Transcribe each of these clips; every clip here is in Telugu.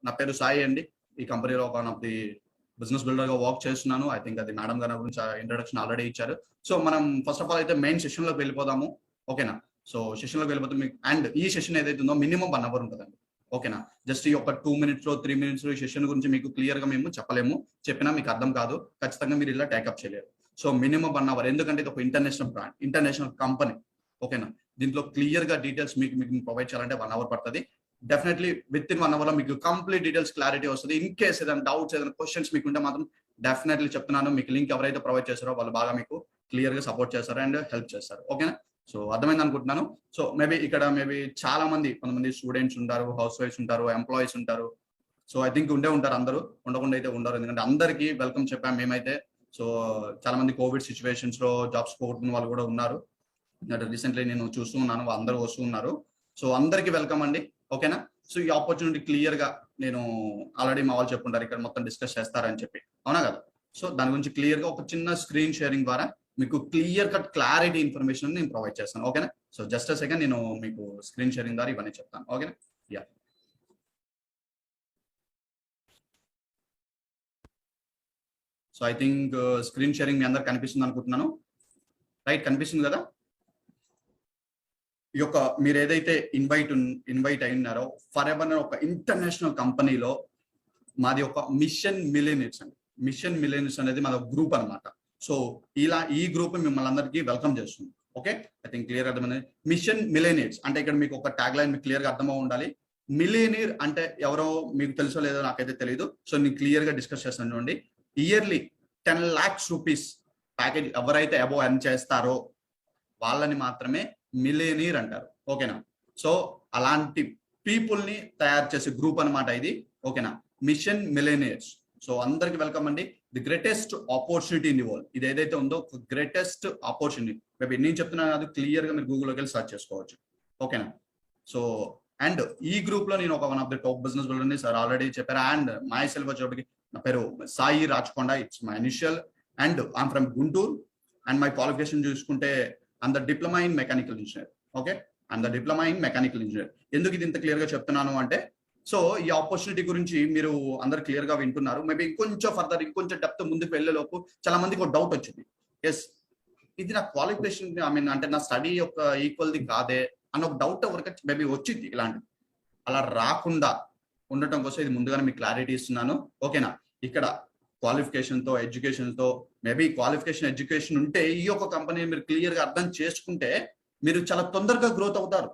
నా పేరు సాయి అండి. ఈ కంపెనీలో ఒక ఆఫ్ ది బిజినెస్ బిల్డర్ గా వర్క్ చేస్తున్నాను. ఐ థింక్ అది మేడం గారి గురించి ఇంట్రొడక్షన్ ఆల్రెడీ ఇచ్చారు. సో మనం ఫస్ట్ ఆఫ్ ఆల్ అయితే మెయిన్ సెషన్ లోకి వెళ్ళిపోదాము. ఓకేనా? సో సెషన్ లోకి వెళ్ళిపోతే మీకు అండ్ ఈ సెషన్ ఏదైతే ఉందో మినిమం 1 అవర్ ఉంటుందండి. ఓకేనా? జస్ట్ ఈ ఒక 2 మినిట్స్ లో 3 మినిట్స్ ఈ సెషన్ గురించి మీకు క్లియర్ గా మేము చెప్పలేము. చెప్పినా మీకు అర్థం కాదు. ఖచ్చితంగా మీరు ఇలా టేకప్ చేయలేరు. సో మినిమం 1 అవర్, ఎందుకంటే ఇది ఒక ఇంటర్నేషనల్ బ్రాండ్, ఇంటర్నేషనల్ కంపెనీ. ఓకేనా? దీంట్లో క్లియర్ గా డీటెయిల్స్ మీకు ప్రొవైడ్ చేయాలంటే 1 అవర్ పడుతుంది. డెఫినెట్లీ విత్ ఇన్ 1 అవర్ లో మీకు కంప్లీట్ డీటెయిల్స్ క్లారిటీ వస్తుంది. ఇన్ కేస్ ఏదైనా డౌట్స్, ఏదైనా క్వశ్చన్స్ మీకు ఉంటే మాత్రం డెఫినెట్లీ చెప్తున్నాను, మీకు లింక్ ఎవరైతే ప్రొవైడ్ చేస్తారో వాళ్ళు బాగా మీకు క్లియర్ గా సపోర్ట్ చేస్తారు అండ్ హెల్ప్ చేస్తారు. ఓకేనా? సో అర్థమైంది అనుకుంటున్నాను. సో మేబీ చాలా మంది, కొంతమంది స్టూడెంట్స్ ఉంటారు, హౌస్ వైఫ్స్ ఉంటారు, ఎంప్లాయీస్ ఉంటారు. సో ఐ థింక్ ఉంటారు, అందరూ ఉండకుండా అయితే ఉండరు. ఎందుకంటే అందరికీ వెల్కమ్ చెప్పాము మేమైతే. సో చాలా మంది కోవిడ్ సిచ్యువేషన్స్ లో జాబ్స్ పోగొట్టుకున్న వాళ్ళు కూడా ఉన్నారు. రీసెంట్లీ నేను చూస్తూ ఉన్నాను, అందరూ వస్తూ ఉన్నారు. సో అందరికీ వెల్కమ్ అండి. ఓకేనా? సో ఈ ఆపర్చునిటీ క్లియర్ గా నేను ఆల్రెడీ మా వాళ్ళు చెప్పుంటారు, ఇక్కడ మొత్తం డిస్కస్ చేస్తారని చెప్పి, అవునా కదా? సో దాని గురించి క్లియర్ గా ఒక చిన్న స్క్రీన్ షేరింగ్ ద్వారా మీకు క్లియర్ కట్ క్లారిటీ ఇన్ఫర్మేషన్ నేను ప్రొవైడ్ చేస్తాను. ఓకేనా? సో జస్ట్ అ సెకండ్, నేను మీకు స్క్రీన్ షేరింగ్ ద్వారా ఇవన్నీ చెప్తాను. ఓకేనా? Yeah. So I think screen sharing మీ అందరు కనిపిస్తుంది అనుకుంటున్నాను. రైట్, కనిపిస్తుంది కదా? ఈ యొక్క మీరు ఏదైతే ఇన్వైట్ అయినారో ఫర్ ఎవర్ ఒక ఇంటర్నేషనల్ కంపెనీలో, మాది ఒక మిషన్ మిలియనీర్స్ అండి. మిషన్ మిలియనీర్స్ అనేది మాది ఒక గ్రూప్ అనమాట. సో ఇలా ఈ గ్రూప్ మిమ్మల్ని అందరికీ వెల్కమ్ చేస్తుంది. ఓకే, ఐ థింక్ క్లియర్ అర్థమైంది. మిషన్ మిలియనీర్స్ అంటే ఇక్కడ మీకు ఒక ట్యాగ్ లైన్ మీకు క్లియర్ గా అర్థమవు ఉండాలి. మిలియనీర్ అంటే ఎవరో మీకు తెలుసో లేదో నాకైతే తెలియదు. సో నేను క్లియర్ గా డిస్కస్ చేస్తాను. చూడండి, ఇయర్లీ 10 lakhs రూపీస్ ప్యాకేజ్ ఎవరైతే అబోవ్ ఎర్న్ చేస్తారో వాళ్ళని మాత్రమే మిలియనీర్ అంటారు. ఓకేనా? సో అలాంటి పీపుల్ ని తయారు చేసే గ్రూప్ అనమాట ఇది. ఓకేనా? Mission millionaires. సో అందరికి వెల్కమ్ అండి. The greatest opportunity in the world, ఇది ఏదైతే ఉందో గ్రేటెస్ట్ ఆపర్చునిటీ. మేబీ నేను చెప్తున్నాను, అది క్లియర్ గా మీరు గూగుల్లోకి వెళ్ళి సర్చ్ చేసుకోవచ్చు. ఓకేనా? సో అండ్ ఈ గ్రూప్ లో నేను ఒక one of the top business builder sir already చెప్పారు. అండ్ మై సెల్ఫ్ వచ్చేటప్పటికి నా పేరు Sai Rachakonda, it's my initial, and I'm from Guntur. And my qualification చూసుకుంటే I'm the diploma in mechanical engineer. Okay, I'm the diploma in mechanical engineer. ఎందుకు ఇది ఇంత క్లియర్ గా చెప్తున్నాను అంటే, సో ఈ ఆపర్చునిటీ గురించి మీరు అందరు క్లియర్ గా వింటున్నారు. మేబీ ఇంకొంచెం ఫర్దర్, ఇంకొంచెం డెప్త్ ముందుకు వెళ్ళేలోపు చాలా మందికి ఒక డౌట్ వచ్చింది. ఎస్, ఇది నా క్వాలిఫికేషన్, ఐ మీన్ అంటే నా స్టడీ యొక్క ఈక్వల్ది కాదే అన్న ఒక డౌట్ ఎవరికి మేబీ వచ్చింది. ఇలాంటిది అలా రాకుండా ఉండటం కోసం ఇది ముందుగానే మీకు క్లారిటీ ఇస్తున్నాను. ఓకేనా? ఇక్కడ క్వాలిఫికేషన్ తో, ఎడ్యుకేషన్ తో, మేబీ క్వాలిఫికేషన్ ఎడ్యుకేషన్ ఉంటే ఈ యొక్క కంపెనీ మీరు క్లియర్ గా అర్థం చేసుకుంటే మీరు చాలా తొందరగా గ్రోత్ అవుతారు.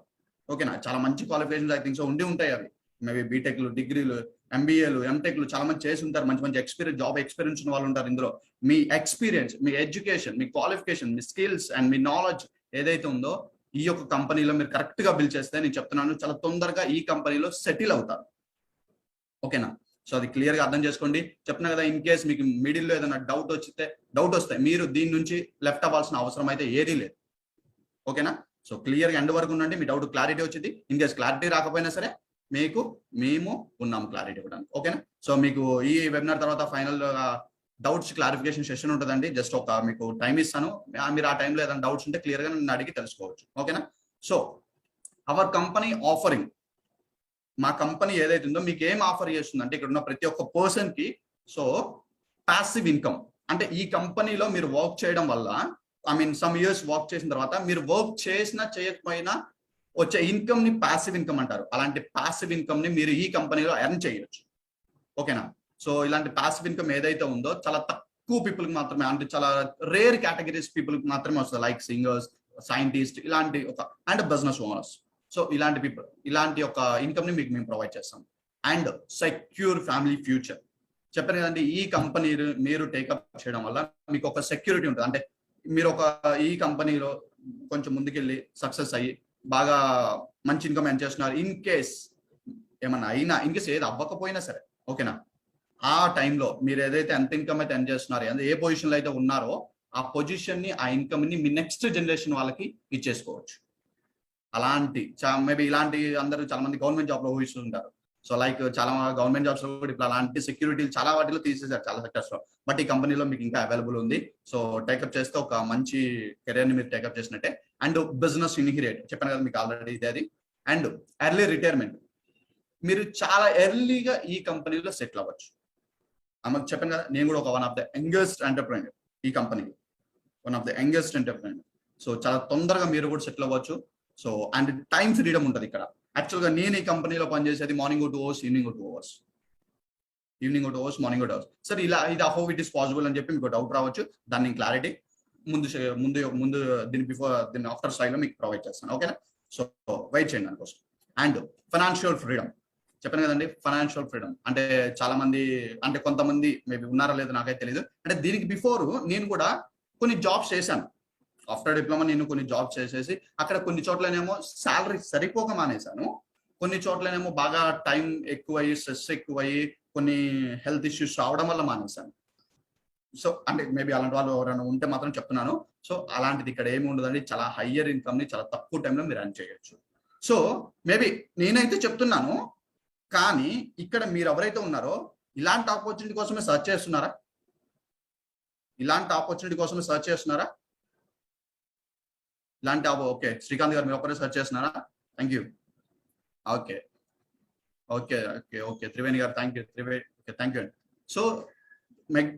ఓకేనా? చాలా మంచి క్వాలిఫికేషన్ ఐ థింక్ సో ఉండి ఉంటాయి. అవి మేబీ బీటెక్లు, డిగ్రీలు, ఎంబీఏలు, ఎంటెక్లు చాలా మంది చేసి ఉంటారు. మంచి మంచి ఎక్స్పీరియన్స్, జాబ్ ఎక్స్పీరియన్స్ ఉన్న వాళ్ళు ఉంటారు. ఇందులో మీ ఎక్స్పీరియన్స్, మీ ఎడ్యుకేషన్, మీ క్వాలిఫికేషన్, మీ స్కిల్స్ అండ్ మీ నాలెడ్జ్ ఏదైతే ఉందో ఈ యొక్క కంపెనీలో మీరు కరెక్ట్ గా బిల్డ్ చేస్తే, నేను చెప్తున్నాను, చాలా తొందరగా ఈ కంపెనీలో సెటిల్ అవుతారు. ఓకేనా? సో అది క్లియర్ గా అర్థం చేసుకోండి. చెప్తున్నా కదా, ఇన్ కేస్ మీకు మిడిల్ లో ఏదైనా డౌట్ వస్తే మీరు దీని నుంచి లెఫ్ట్ అవ్వాల్సిన అవసరం అయితే ఏదీ లేదు. ఓకేనా? సో క్లియర్ గా ఎండ్ వరకు ఉండండి, మీ డౌట్ క్లారిటీ వచ్చింది. ఇన్ కేస్ క్లారిటీ రాకపోయినా సరే మేము ఉన్నాం క్లారిటీ ఇవ్వడానికి. ఓకేనా? సో మీకు ఈ వెబినార్ తర్వాత ఫైనల్ డౌట్స్ క్లారిఫికేషన్ సెషన్ ఉంటుందండి. జస్ట్ ఒక మీకు టైం ఇస్తాను, మీరు ఆ టైంలో ఏదైనా డౌట్స్ ఉంటే క్లియర్ గా నన్ను అడిగి తెలుసుకోవచ్చు. ఓకేనా? సో అవర్ కంపెనీ ఆఫరింగ్, మా కంపెనీ ఏదైతే ఉందో మీకు ఏం ఆఫర్ చేస్తుందంటే, ఇక్కడ ఉన్న ప్రతి ఒక్క పర్సన్ కి సో పాసివ్ ఇన్కమ్ అంటే ఈ కంపెనీలో మీరు వర్క్ చేయడం వల్ల, I mean some years work చేసిన తర్వాత మీరు వర్క్ చేసినా చేయకపోయినా వచ్చే ఇన్కమ్ ని పాసివ్ ఇన్కమ్ అంటారు. అలాంటి పాసివ్ ఇన్కమ్ ని మీరు ఈ కంపెనీలో ఎర్న్ చేయొచ్చు. ఓకేనా? సో ఇలాంటి పాసివ్ ఇన్కమ్ ఏదైతే ఉందో చాలా తక్కువ పీపుల్ కి మాత్రమే, అంటే చాలా రేర్ కేటగిరీస్ పీపుల్ కి మాత్రమే వస్తుంది. లైక్ సింగర్స్, సైంటిస్ట్, ఇలాంటి ఒక అండ్ బిజినెస్ ఓనర్స్. సో ఇలాంటి పీపుల్, ఇలాంటి ఒక ఇన్కమ్ ని మీకు మేము ప్రొవైడ్ చేస్తాం. And secure family future. చెప్పాను కదండి, ఈ కంపెనీ మీరు టేకప్ చేయడం వల్ల మీకు ఒక సెక్యూరిటీ ఉంటుంది. అంటే మీరు ఒక ఈ కంపెనీలో కొంచెం ముందుకెళ్ళి సక్సెస్ అయ్యి బాగా మంచి ఇన్కమ్ ఎర్న్ చేస్తున్నారు. ఇన్ కేస్ ఏమన్నా అయినా, ఇన్ కేస్ ఏది అవ్వకపోయినా సరే, ఓకేనా, ఆ టైంలో మీరు ఏదైతే ఎంత ఇన్కమ్ అయితే ఎర్న్ చేస్తున్నారో, ఏ పొజిషన్ లో అయితే ఉన్నారో ఆ పొజిషన్ ని, ఆ ఇన్కమ్ ని మీ నెక్స్ట్ జనరేషన్ వాళ్ళకి ఇచ్చేసుకోవచ్చు. అలాంటి మేబీ ఇలాంటి అందరూ చాలా మంది గవర్నమెంట్ జాబ్ లో ఊహిస్తుంటారు. సో లైక్ చాలా గవర్నమెంట్ జాబ్స్ లో కూడా ఇప్పుడు అలాంటి సెక్యూరిటీలు చాలా వాటిలో తీసేశారు, చాలా సెక్టర్స్ లో. బట్ ఈ కంపెనీలో మీకు ఇంకా అవైలబుల్ ఉంది. సో టేకప్ చేస్తే ఒక మంచి కెరీర్ ని మీరు టేకప్ చేసినట్టే. అండ్ బిజినెస్ ఇన్హెరిట్ చెప్పాను కదా మీకు ఆల్రెడీ, ఇది అది. And early retirement. మీరు చాలా ఎర్లీగా ఈ కంపెనీలో సెటిల్ అవ్వచ్చు. ఆమెకు చెప్పాను కదా, నేను కూడా ఒక one of the youngest entrepreneur ఈ కంపెనీలో, one of the youngest entrepreneur. So చాలా తొందరగా మీరు కూడా సెటిల్ అవ్వచ్చు. సో అండ్ టైం ఫ్రీడమ్ ఉంటుంది ఇక్కడ. యాక్చువల్గా నేను ఈ కంపెనీలో పనిచేసేది morning 2 hours, evening 2 hours, morning 2 hours. సరే ఇలా ఇది హౌ ఇట్ ఇస్ పాసిబుల్ అని చెప్పి మీకు డౌట్ రావచ్చు. దాన్ని క్లారిటీ ముందు దీని ఆఫ్టర్ స్లైడ్ లో మీకు ప్రొవైడ్ చేస్తాను. ఓకేనా? సో వెయిట్ చేయండి దానికోసం. అండ్ ఫైనాన్షియల్ ఫ్రీడమ్ చెప్పాను కదండి. ఫైనాన్షియల్ ఫ్రీడమ్ అంటే చాలా మంది, అంటే కొంతమంది మేబీ ఉన్నారా లేదో నాకైతే తెలియదు. అంటే దీనికి బిఫోర్ నేను కూడా కొన్ని జాబ్స్ చేశాను. ఆఫ్టర్ డిప్లొమా నేను కొన్ని జాబ్స్ చేసేసి అక్కడ కొన్ని చోట్లనేమో శాలరీ సరిపోక మానేశాను, కొన్ని చోట్లనేమో బాగా టైం ఎక్కువయ్యి స్ట్రెస్ ఎక్కువయ్యి కొన్ని హెల్త్ ఇష్యూస్ రావడం వల్ల మానేశాను. సో అంటే మేబీ అలాంటి వాళ్ళు ఎవరైనా ఉంటే మాత్రం చెప్తున్నాను. సో అలాంటిది ఇక్కడ ఏమి ఉండదండి. చాలా హయ్యర్ ఇన్కమ్ ని చాలా తక్కువ టైంలో మీరు రన్ చేయొచ్చు. సో మేబీ నేనైతే చెప్తున్నాను, కానీ ఇక్కడ మీరు ఎవరైతే ఉన్నారో ఇలాంటి ఆపర్చునిటీ కోసమే సర్చ్ చేస్తున్నారా? ఓకే శ్రీకాంత్ గారు మీరు ఒకరే సర్చ్ చేస్తున్నారా? Thank you. Okay okay okay okay Triveni గారు థ్యాంక్ యూ. థ్యాంక్ యూ అండి. సో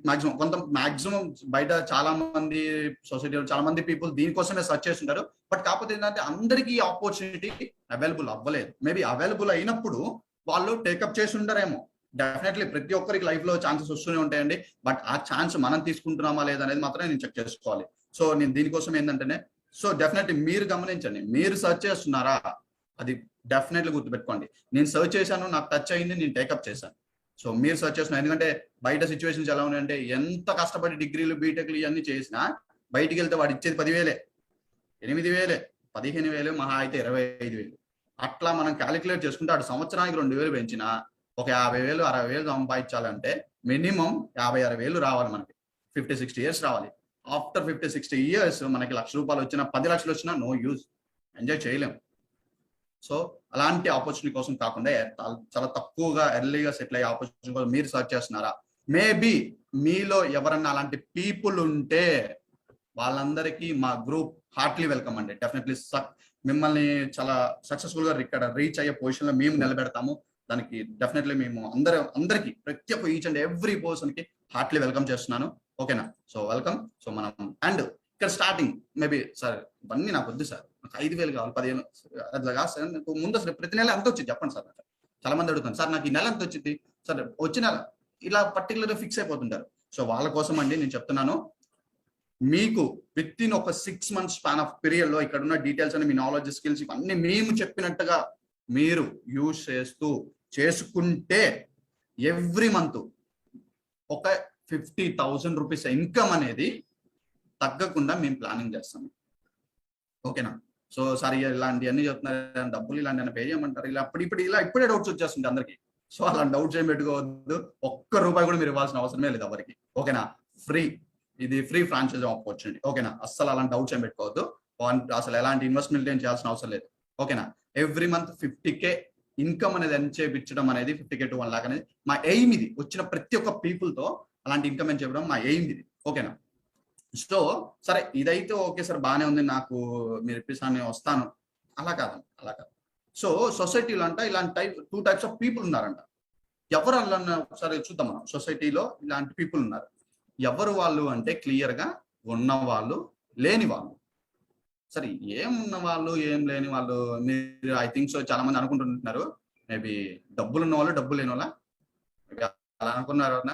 మాక్సిమం బయట చాలా మంది సొసైటీలో చాలా మంది పీపుల్ దీనికోసమే సర్చ్ చేస్తుంటారు. బట్ కాకపోతే ఏంటంటే అందరికీ ఆపర్చునిటీ అవైలబుల్ అవ్వలేదు. మేబీ అవైలబుల్ అయినప్పుడు వాళ్ళు టేకప్ చేసి ఉంటారేమో. డెఫినెట్లీ ప్రతి ఒక్కరికి లైఫ్ లో ఛాన్సెస్ వస్తూనే ఉంటాయండి. బట్ ఆ ఛాన్స్ మనం తీసుకుంటున్నామా లేదా అనేది మాత్రం నేను చెక్ చేసుకోవాలి. సో నేను దీనికోసం ఏంటంటేనే, సో డెఫినెట్లీ మీరు గమనించండి, మీరు సర్చ్ చేస్తున్నారా అది డెఫినెట్లీ గుర్తుపెట్టుకోండి. నేను సర్చ్ చేశాను, నాకు టచ్ అయింది, నేను టేకప్ చేశాను. సో మీరు సర్చ్ చేస్తున్నారు. ఎందుకంటే బయట సిచ్యువేషన్స్ ఎలా ఉన్నాయంటే, ఎంత కష్టపడి డిగ్రీలు బీటెక్లు ఇవన్నీ చేసినా బయటికి వెళ్తే వాడు ఇచ్చేది 10,000, 8,000, 15,000, మహా అయితే 25,000. అట్లా మనం క్యాలిక్యులేట్ చేసుకుంటే అటు సంవత్సరానికి 2,000 పెంచినా ఒక 50,000, 60,000 సంపాదించాలంటే మినిమం 50,000-60,000 రావాలి మనకి. 50-60 years రావాలి. ఆఫ్టర్ 50-60 years మనకి ₹1,00,000 వచ్చినా 10 లక్షలు వచ్చినా నో యూజ్, ఎంజాయ్ చేయలేం. సో అలాంటి ఆపర్చునిటీ కోసం కాకుండా చాలా తక్కువగా ఎర్లీగా సెటిల్ అయ్యే ఆపర్చునిటీ కోసం మీరు సర్చ్ చేస్తున్నారా? మేబీ మీలో ఎవరన్నా అలాంటి పీపుల్ ఉంటే వాళ్ళందరికీ మా గ్రూప్ హార్ట్లీ వెల్కమ్ అండి. డెఫినెట్లీ మిమ్మల్ని చాలా సక్సెస్ఫుల్ గా ఇక్కడ రీచ్ అయ్యే పొజిషన్ లో మేము నిలబెడతాము. దానికి డెఫినెట్లీ మేము అందరికి ప్రతి ఒక్క ఈచ్ అండ్ ఎవ్రీ పర్సన్ కి హార్ట్లీ వెల్కమ్ చేస్తున్నాను. ఓకేనా? So welcome. సో మనం అండ్ ఇక్కడ స్టార్టింగ్ మేబీ సార్ ఇవన్నీ నాకు వద్దు సార్, నాకు 5,000 కావాలి, 15 అట్లా కాదు సార్. నాకు ముందు అసలు ప్రతి నెల ఎంత వచ్చింది చెప్పండి సార్. చాలా మంది అడుగుతాను సార్ నాకు ఈ నెల ఎంత వచ్చింది సార్, వచ్చిన ఇలా పర్టికులర్గా ఫిక్స్ అయిపోతుంటారు. సో వాళ్ళ కోసం అండి నేను చెప్తున్నాను, మీకు విత్ ఇన్ ఒక 6 months స్పాన్ ఆఫ్ పీరియడ్ లో ఇక్కడ ఉన్న డీటెయిల్స్ అని మీ నాలెడ్జ్ స్కిల్స్ ఇవన్నీ మేము చెప్పినట్టుగా మీరు యూజ్ చేసుకుంటే ఎవ్రీ మంత్ ఒక 50,000 రూపీస్ ఇన్కమ్ అనేది తగ్గకుండా మేము ప్లానింగ్ చేస్తాము. ఓకేనా? సో సార్ ఇలాంటివన్నీ చెప్తున్నారు, డబ్బులు ఇలాంటి పే చేయమంటారు, ఇలా ఇప్పుడే డౌట్స్ వచ్చేస్తుంది అందరికి. సో అలా డౌట్స్ ఏం పెట్టుకోవద్దు. ₹1 కూడా మీరు ఇవ్వాల్సిన అవసరమే లేదు ఎవరికి. ఓకేనా? ఫ్రీ, ఇది ఫ్రీ ఫ్రాంచైజ్ ఆపర్చునిటీ. ఓకేనా? అస్సలు అలాంటి డౌట్స్ ఏం పెట్టుకోవద్దు. అసలు ఎలాంటి ఇన్వెస్ట్మెంట్ ఏం చేయాల్సిన అవసరం లేదు. ఓకేనా? ఎవ్రీ మంత్ 50K ఇన్కమ్ అనేది ఎర్న్ చేయించడం అనేది 50K to 1 lakh అనేది మా ఎయిమ్. ఇది వచ్చిన ప్రతి ఒక్క పీపుల్ తో అలాంటి ఇన్కమ్ అని చెప్పడం మా ఎయిమ్ ఇది. ఓకేనా? సో సరే ఇదైతే ఓకే సార్ బాగానే ఉంది, నాకు మీరు ఇప్పిస్తాను వస్తాను, అలా కాదు. సో సొసైటీలో అంట ఇలాంటి 2 types ఆఫ్ పీపుల్ ఉన్నారంట. ఎవరు అలా సరే చూద్దాం మనం. సొసైటీలో ఇలాంటి పీపుల్ ఉన్నారు. ఎవరు వాళ్ళు అంటే క్లియర్ గా ఉన్నవాళ్ళు, లేని వాళ్ళు. సరే ఏం ఉన్న వాళ్ళు ఏం లేని వాళ్ళు మీరు ఐ థింక్ సో చాలా మంది అనుకుంటున్నారు మేబీ డబ్బులు ఉన్న వాళ్ళు డబ్బులు లేని వాళ్ళ అలా అనుకున్నారు అన్న.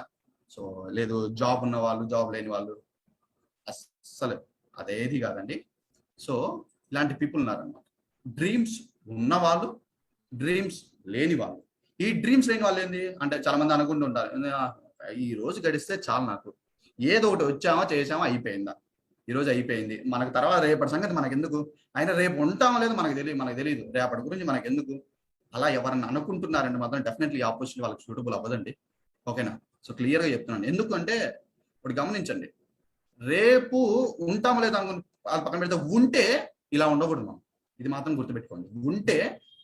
సో లేదు జాబ్ ఉన్న వాళ్ళు జాబ్ లేని వాళ్ళు, అస్సలు అదేది కాదండి. సో ఇలాంటి పీపుల్ ఉన్నారన్నమాట. డ్రీమ్స్ ఉన్నవాళ్ళు, డ్రీమ్స్ లేని వాళ్ళు. ఈ డ్రీమ్స్ లేని వాళ్ళు ఏంటి అంటే చాలా మంది అనుకుంటుంటారు, ఈ రోజు గడిస్తే చాలు, నాకు ఏదో ఒకటి వచ్చామా చేసామా అయిపోయిందా, ఈ రోజు అయిపోయింది, మనకు తర్వాత రేపటి సంగతి మనకు ఎందుకు, అయినా రేపు ఉంటామో లేదో మనకు తెలియదు, రేపటి గురించి మనకు ఎందుకు. అలా ఎవరన్నా అనుకుంటున్నారంటే మాత్రం డెఫినెట్లీ ఆపర్చునిటీ వాళ్ళకి సూటబుల్ అవ్వదండి. ఓకేనా? సో క్లియర్ గా చెప్తున్నాను. ఎందుకంటే ఇప్పుడు గమనించండి, రేపు ఉంటామో లేదో అనుకుని పక్కన పెడితే ఉంటే ఇలా ఉండకూడదు మనం. ఇది మాత్రం గుర్తుపెట్టుకోండి. ఉంటే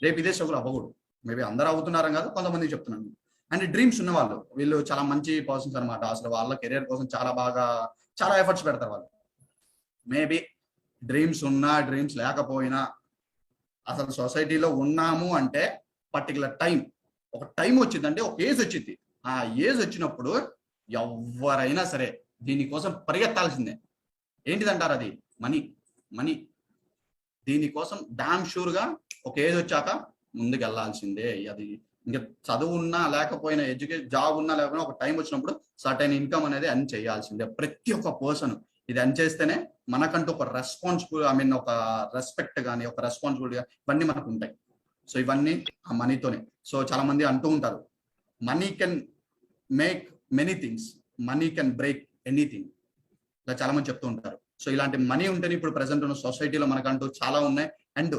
రేపు ఇదే స్ట్రగుల్ అవ్వకూడదు. మేబీ అందరూ అవుతున్నారని కాదు, కొంతమంది చెప్తున్నాను. అండ్ డ్రీమ్స్ ఉన్న వాళ్ళు, వీళ్ళు చాలా మంచి పర్సన్స్ అనమాట. అసలు వాళ్ళ కెరియర్ కోసం చాలా ఎఫర్ట్స్ పెడతారు వాళ్ళు. మేబీ డ్రీమ్స్ ఉన్నా డ్రీమ్స్ లేకపోయినా అసలు సొసైటీలో ఉన్నాము అంటే పర్టికులర్ టైం ఒక టైం వచ్చింది, అంటే ఒక ఏజ్ వచ్చింది. ఆ ఏజ్ వచ్చినప్పుడు ఎవరైనా సరే దీనికోసం పరిగెత్తాల్సిందే. ఏంటిదంటారు అది? మనీ. మనీ. దీనికోసం డామ్ షూర్ గా ఒక ఏజ్ వచ్చాక ముందుకు వెళ్ళాల్సిందే. అది ఇంకా చదువు ఉన్నా లేకపోయినా, జాబ్ ఉన్నా లేకపోయినా, ఒక టైం వచ్చినప్పుడు సర్టైన్ ఇన్కమ్ అనేది అర్న్ చేయాల్సిందే ప్రతి ఒక్క పర్సన్. ఇది అర్న్ చేస్తేనే మనకంటూ ఒక రెస్పాన్సిబుల్, ఒక రెస్పెక్ట్ కానీ, ఒక రెస్పాన్సిబిలిటీ ఇవన్నీ మనకు ఉంటాయి. సో ఇవన్నీ ఆ మనీతోనే. సో చాలా మంది అంటూ ఉంటారు, money can make many things, money can break anything, ఇలా చాలా మంది చెప్తూ ఉంటారు. సో ఇలాంటి మనీ ఉంటేనే ఇప్పుడు ప్రెసెంట్ ఉన్న సొసైటీలో మనకంటూ చాలా ఉన్నాయి. అండ్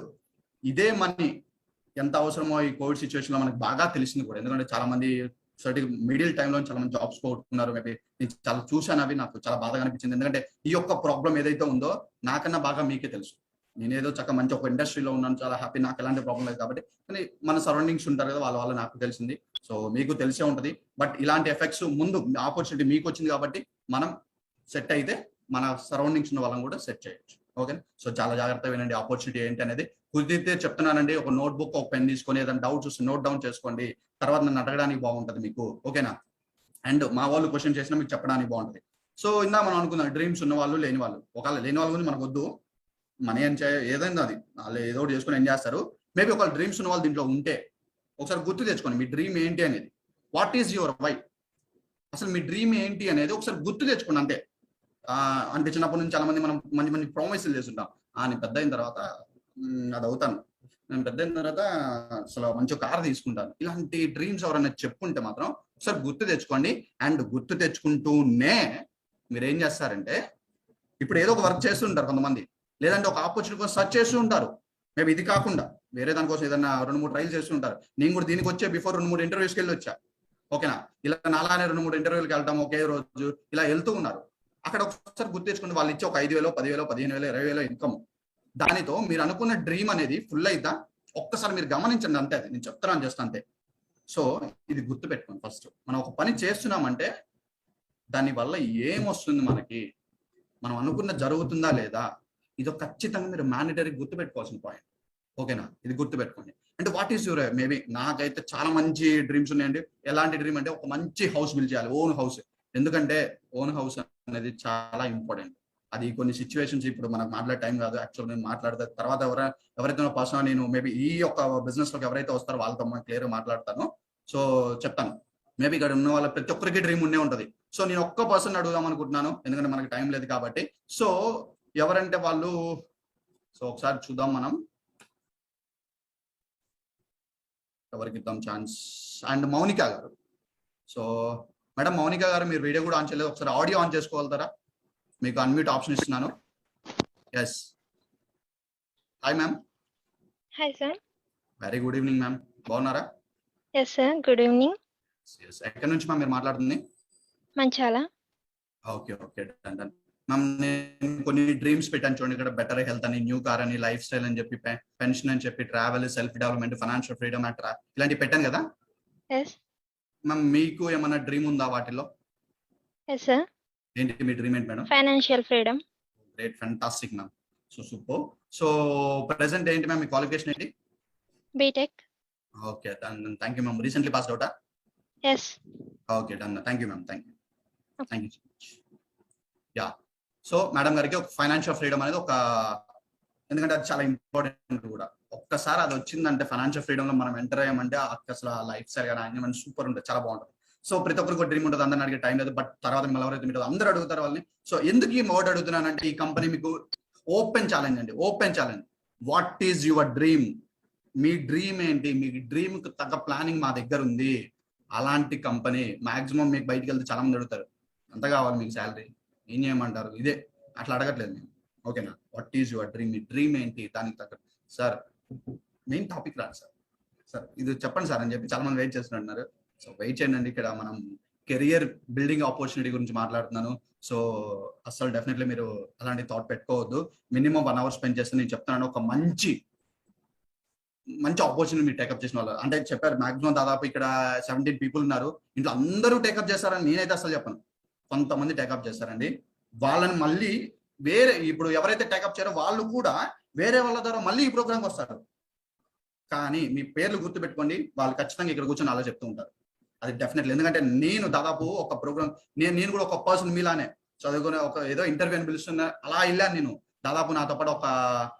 ఇదే మనీ ఎంత అవసరమో ఈ కోవిడ్ సిచ్యువేషన్ లో మనకు బాగా తెలిసింది కూడా. ఎందుకంటే చాలా మంది మిడిల్ టైంలో చాలా మంది జాబ్స్ పోగొట్టుకున్నారు. మేబీ నేను చాలా చూశాను, అవి నాకు చాలా బాధగా అనిపించింది. ఎందుకంటే ఈ యొక్క ప్రాబ్లం ఏదైతే ఉందో నాకన్నా బాగా మీకే తెలుసు. నేనేదో చక్కగా మంచి ఒక ఇండస్ట్రీలో ఉన్నాను, చాలా హ్యాపీ, నాకు ఎలాంటి ప్రాబ్లం లేదు కాబట్టి. కానీ మన సరౌండింగ్స్ ఉంటారు కదా, వాళ్ళ వల్ల నాకు తెలిసింది. సో మీకు తెలిసే ఉంటది. బట్ ఇలాంటి ఎఫెక్ట్స్ ముందు ఆపర్చునిటీ మీకు వచ్చింది కాబట్టి మనం సెట్ అయితే మన సరౌండింగ్స్ ఉన్న వాళ్ళని కూడా సెట్ చేయొచ్చు. ఓకే. సో చాలా జాగ్రత్తగా వినండి ఆపర్చునిటీ ఏంటి అనేది. కుదిరితే చెప్తున్నానండి, ఒక నోట్ బుక్, ఒక పెన్ తీసుకొని ఏదైనా డౌట్స్ వస్తే నోట్ డౌన్ చేసుకోండి. తర్వాత నన్ను అడగడానికి బాగుంటది మీకు. ఓకేనా? అండ్ మా వాళ్ళు క్వశ్చన్ చేసినా మీకు చెప్పడానికి బాగుంటది. సో ఇందా మనం అనుకుందాం, డ్రీమ్స్ ఉన్న వాళ్ళు, లేని వాళ్ళు. ఒకవేళ లేని వాళ్ళ గురించి మనకు వద్దు, మనీ అని ఏదైనా అది వాళ్ళు ఏదో ఒకటి చేసుకొని ఏం చేస్తారు. మేబీ ఒకవేళ డ్రీమ్స్ ఉన్న వాళ్ళు దీంట్లో ఉంటే ఒకసారి గుర్తు తెచ్చుకోండి, మీ డ్రీమ్ ఏంటి అనేది. What is your why? అసలు మీ డ్రీమ్ ఏంటి అనేది ఒకసారి గుర్తు తెచ్చుకోండి అంతే. అంటే చిన్నప్పటి నుంచి చాలా మంది మనం మంచి మంచి ప్రామిస్లు చేస్తుంటాం. నేను పెద్ద అయిన తర్వాత అది అవుతాను, నేను పెద్ద అయిన తర్వాత అసలు మంచి కార్ తీసుకుంటాను. ఇలాంటి డ్రీమ్స్ ఎవరైనా చెప్పుంటే మాత్రం ఒకసారి గుర్తు తెచ్చుకోండి. అండ్ గుర్తు తెచ్చుకుంటూనే మీరు ఏం చేస్తారంటే, ఇప్పుడు ఏదో ఒక వర్క్ చేస్తుంటారు కొంతమంది, లేదంటే ఒక ఆపర్చునిటీ కోసం సర్చ్ చేస్తూ ఉంటారు. మేబీ ఇది కాకుండా వేరే దానికోసం ఏదైనా 2-3 ట్రైల్స్ చేస్తుంటారు. నేను కూడా దీనికి వచ్చే బిఫోర్ 2-3 ఇంటర్వ్యూస్కి వెళ్ళి వచ్చా. ఓకేనా? ఇలా నాలానే 2-3 ఇంటర్వ్యూలకు వెళ్తాం ఒకే రోజు, ఇలా వెళ్తూ ఉన్నారు. అక్కడ ఒకసారి గుర్తు తెచ్చుకుంటే వాళ్ళు ఇచ్చే ఒక 5,000, 10,000, 15,000, 20,000 ఇన్కమ్, దానితో మీరు అనుకున్న డ్రీమ్ అనేది ఫుల్ అయిద్దా? ఒక్కసారి మీరు గమనించండి అంతే. అది నేను చెప్తున్నాను జస్ట్ అంతే. సో ఇది గుర్తు పెట్టుకోండి. ఫస్ట్ మనం ఒక పని చేస్తున్నామంటే దాని వల్ల ఏమొస్తుంది మనకి, మనం అనుకున్న జరుగుతుందా లేదా, ఇది ఖచ్చితంగా మీరు మ్యాండేటరీ గుర్తు పెట్టుకోవాల్సిన పాయింట్. ఓకేనా? ఇది గుర్తు పెట్టుకోండి. అంటే వాట్ ఈస్ యువర్, మేబీ నాకైతే చాలా మంచి డ్రీమ్స్ ఉన్నాయండి. ఎలాంటి డ్రీమ్ అంటే ఒక మంచి హౌస్ బిల్డ్ చేయాలి, ఓన్ హౌస్. ఎందుకంటే ఓన్ హౌస్ అనేది చాలా ఇంపార్టెంట్. అది కొన్ని సిచ్యువేషన్స్ ఇప్పుడు మనకు మాట్లాడే టైం కాదు. యాక్చువల్ నేను మాట్లాడితే తర్వాత ఎవరైతే పర్సనల్, నేను మేబీ ఈ యొక్క బిజినెస్ లోకి ఎవరైతే వస్తారో వాళ్ళతో క్లియర్ గా మాట్లాడతాను. సో చెప్తాను. మేబీ ఇక్కడ ఉన్న వాళ్ళ ప్రతి ఒక్కరికి డ్రీమ్ ఉండే ఉంటది. సో నేను ఒక్క పర్సన్ అడుగుదాం అనుకుంటున్నాను, ఎందుకంటే మనకి టైం లేదు కాబట్టి. సో ఎవరంటే వాళ్ళు, సో ఒకసారి చూద్దాం మనం ఎవరికి ఇద్దాం ఛాన్స్. అండ్ మౌనిక గారు. సో మేడం మౌనిక గారు, మీరు వీడియో కూడా ఆన్ చేయలేదు, ఒకసారి ఆడియో ఆన్ చేసుకోగలుగుతారా? మీకు అన్మ్యూట్ ఆప్షన్ ఇస్తున్నాను. Yes. Hi ma'am. Hi sir. Very good evening ma'am. బాగున్నారా? Yes sir, good evening. ఎక్కడి నుంచి మ్యామ్ మీరు మాట్లాడుతుంది? Manchala. Okay okay, done done ma'am. నేను కొన్ని డ్రీమ్స్ పెట్టాను చూడండి ఇక్కడ. బెటర్ హెల్త్ అని, న్యూ కార్ అని, లైఫ్ స్టైల్ అని చెప్పి, పెన్షన్ అని చెప్పి, travel, self development, financial freedom, ఇలాంటివి పెట్టాను కదా మ్యామ్. మీకు ఏమైనా డ్రీమ్ ఉందా వాటిలో? Yes sir. ఏంటి మీ డ్రీమ్ ఏంటి madam? Financial freedom. Great, fantastic ma'am. So super. So present ఏంటి మ్యామ్ మీ క్వాలిఫికేషన్ ఏంటి? BTech. Okay, thank you ma'am. Recently passed అవుటా? Yes. Okay, done. Thank you ma'am. Thank you so much. Yeah. So madam గారికి ఒక ఫైనాన్షియల్ ఫ్రీడమ్ అనేది ఒక, ఎందుకంటే అది చాలా ఇంపార్టెంట్ కూడా. ఒక్కసారి అది వచ్చిందంటే ఫైనాన్షియల్ ఫ్రీడమ్ లో మనం ఎంటర్ అయ్యామంటే అసలు లైఫ్ స్టైల్ కానీ సూపర్ ఉంటుంది, చాలా బాగుంటుంది. సో ప్రతి ఒక్కరికి ఒక డ్రీమ్ ఉంటుంది, అందరిని అడిగే టైం లేదు. బట్ తర్వాత మిమ్మల్ని ఎవరైతే మీరు అందరూ అడుగుతారు వాళ్ళని. సో ఎందుకు ఈ మోడ్ అడుగుతున్నానంటే, ఈ కంపెనీ మీకు ఓపెన్ ఛాలెంజ్ అండి, open challenge. What is your dream? Me dream ఏంటి? మీ డ్రీమ్ కు తగ్గ ప్లానింగ్ మా దగ్గర ఉంది. అలాంటి కంపెనీ. మాక్సిమం మీకు బయటికి వెళ్తే చాలా మంది అడుగుతారు, ఎంత కావాలి మీకు శాలరీ, ఏం చేయమంటారు, ఇదే. అట్లా అడగట్లేదు మేము. ఓకేనా? What is your dream? Me dream ఏంటి? దానికి తగ్గ. సార్ మెయిన్ టాపిక్ రాదు సార్. సార్ ఇది చెప్పండి సార్ అని చెప్పి చాలా మంది వెయిట్ చేస్తున్నారు. సో వెయిట్ చేయండి. ఇక్కడ మనం కెరియర్ బిల్డింగ్ ఆపర్చునిటీ గురించి మాట్లాడుతున్నాను. సో అసలు డెఫినెట్లీ మీరు అలాంటి థాట్ పెట్టుకోవద్దు. మినిమం 1 hour స్పెండ్ చేస్తే నేను చెప్తున్నాను, ఒక మంచి ఆపర్చునిటీ మీరు టేకప్ చేసిన వాళ్ళు అంటే చెప్పారు. మాక్సిమం దాదాపు ఇక్కడ 17 people ఉన్నారు. ఇంట్లో అందరూ టేకప్ చేస్తారని నేనైతే అసలు చెప్పను. కొంతమంది టేకప్ చేస్తారండి. వాళ్ళని మళ్ళీ వేరే, ఇప్పుడు ఎవరైతే టేకప్ చేయారో వాళ్ళు కూడా వేరే వాళ్ళ ద్వారా మళ్ళీ ఈ ప్రోగ్రామ్కి వస్తారు. కానీ మీ పేర్లు గుర్తుపెట్టుకోండి, వాళ్ళు ఖచ్చితంగా ఇక్కడ కూర్చొని అలా చెప్తూ ఉంటారు. అది డెఫినెట్లీ. ఎందుకంటే నేను దాదాపు ఒక ప్రోగ్రామ్, నేను కూడా ఒక పర్సన్ మీలానే చదువుకునే ఒక ఏదో ఇంటర్వ్యూ అని పిలుస్తున్నా అలా వెళ్ళాను నేను. దాదాపు నాతో పాటు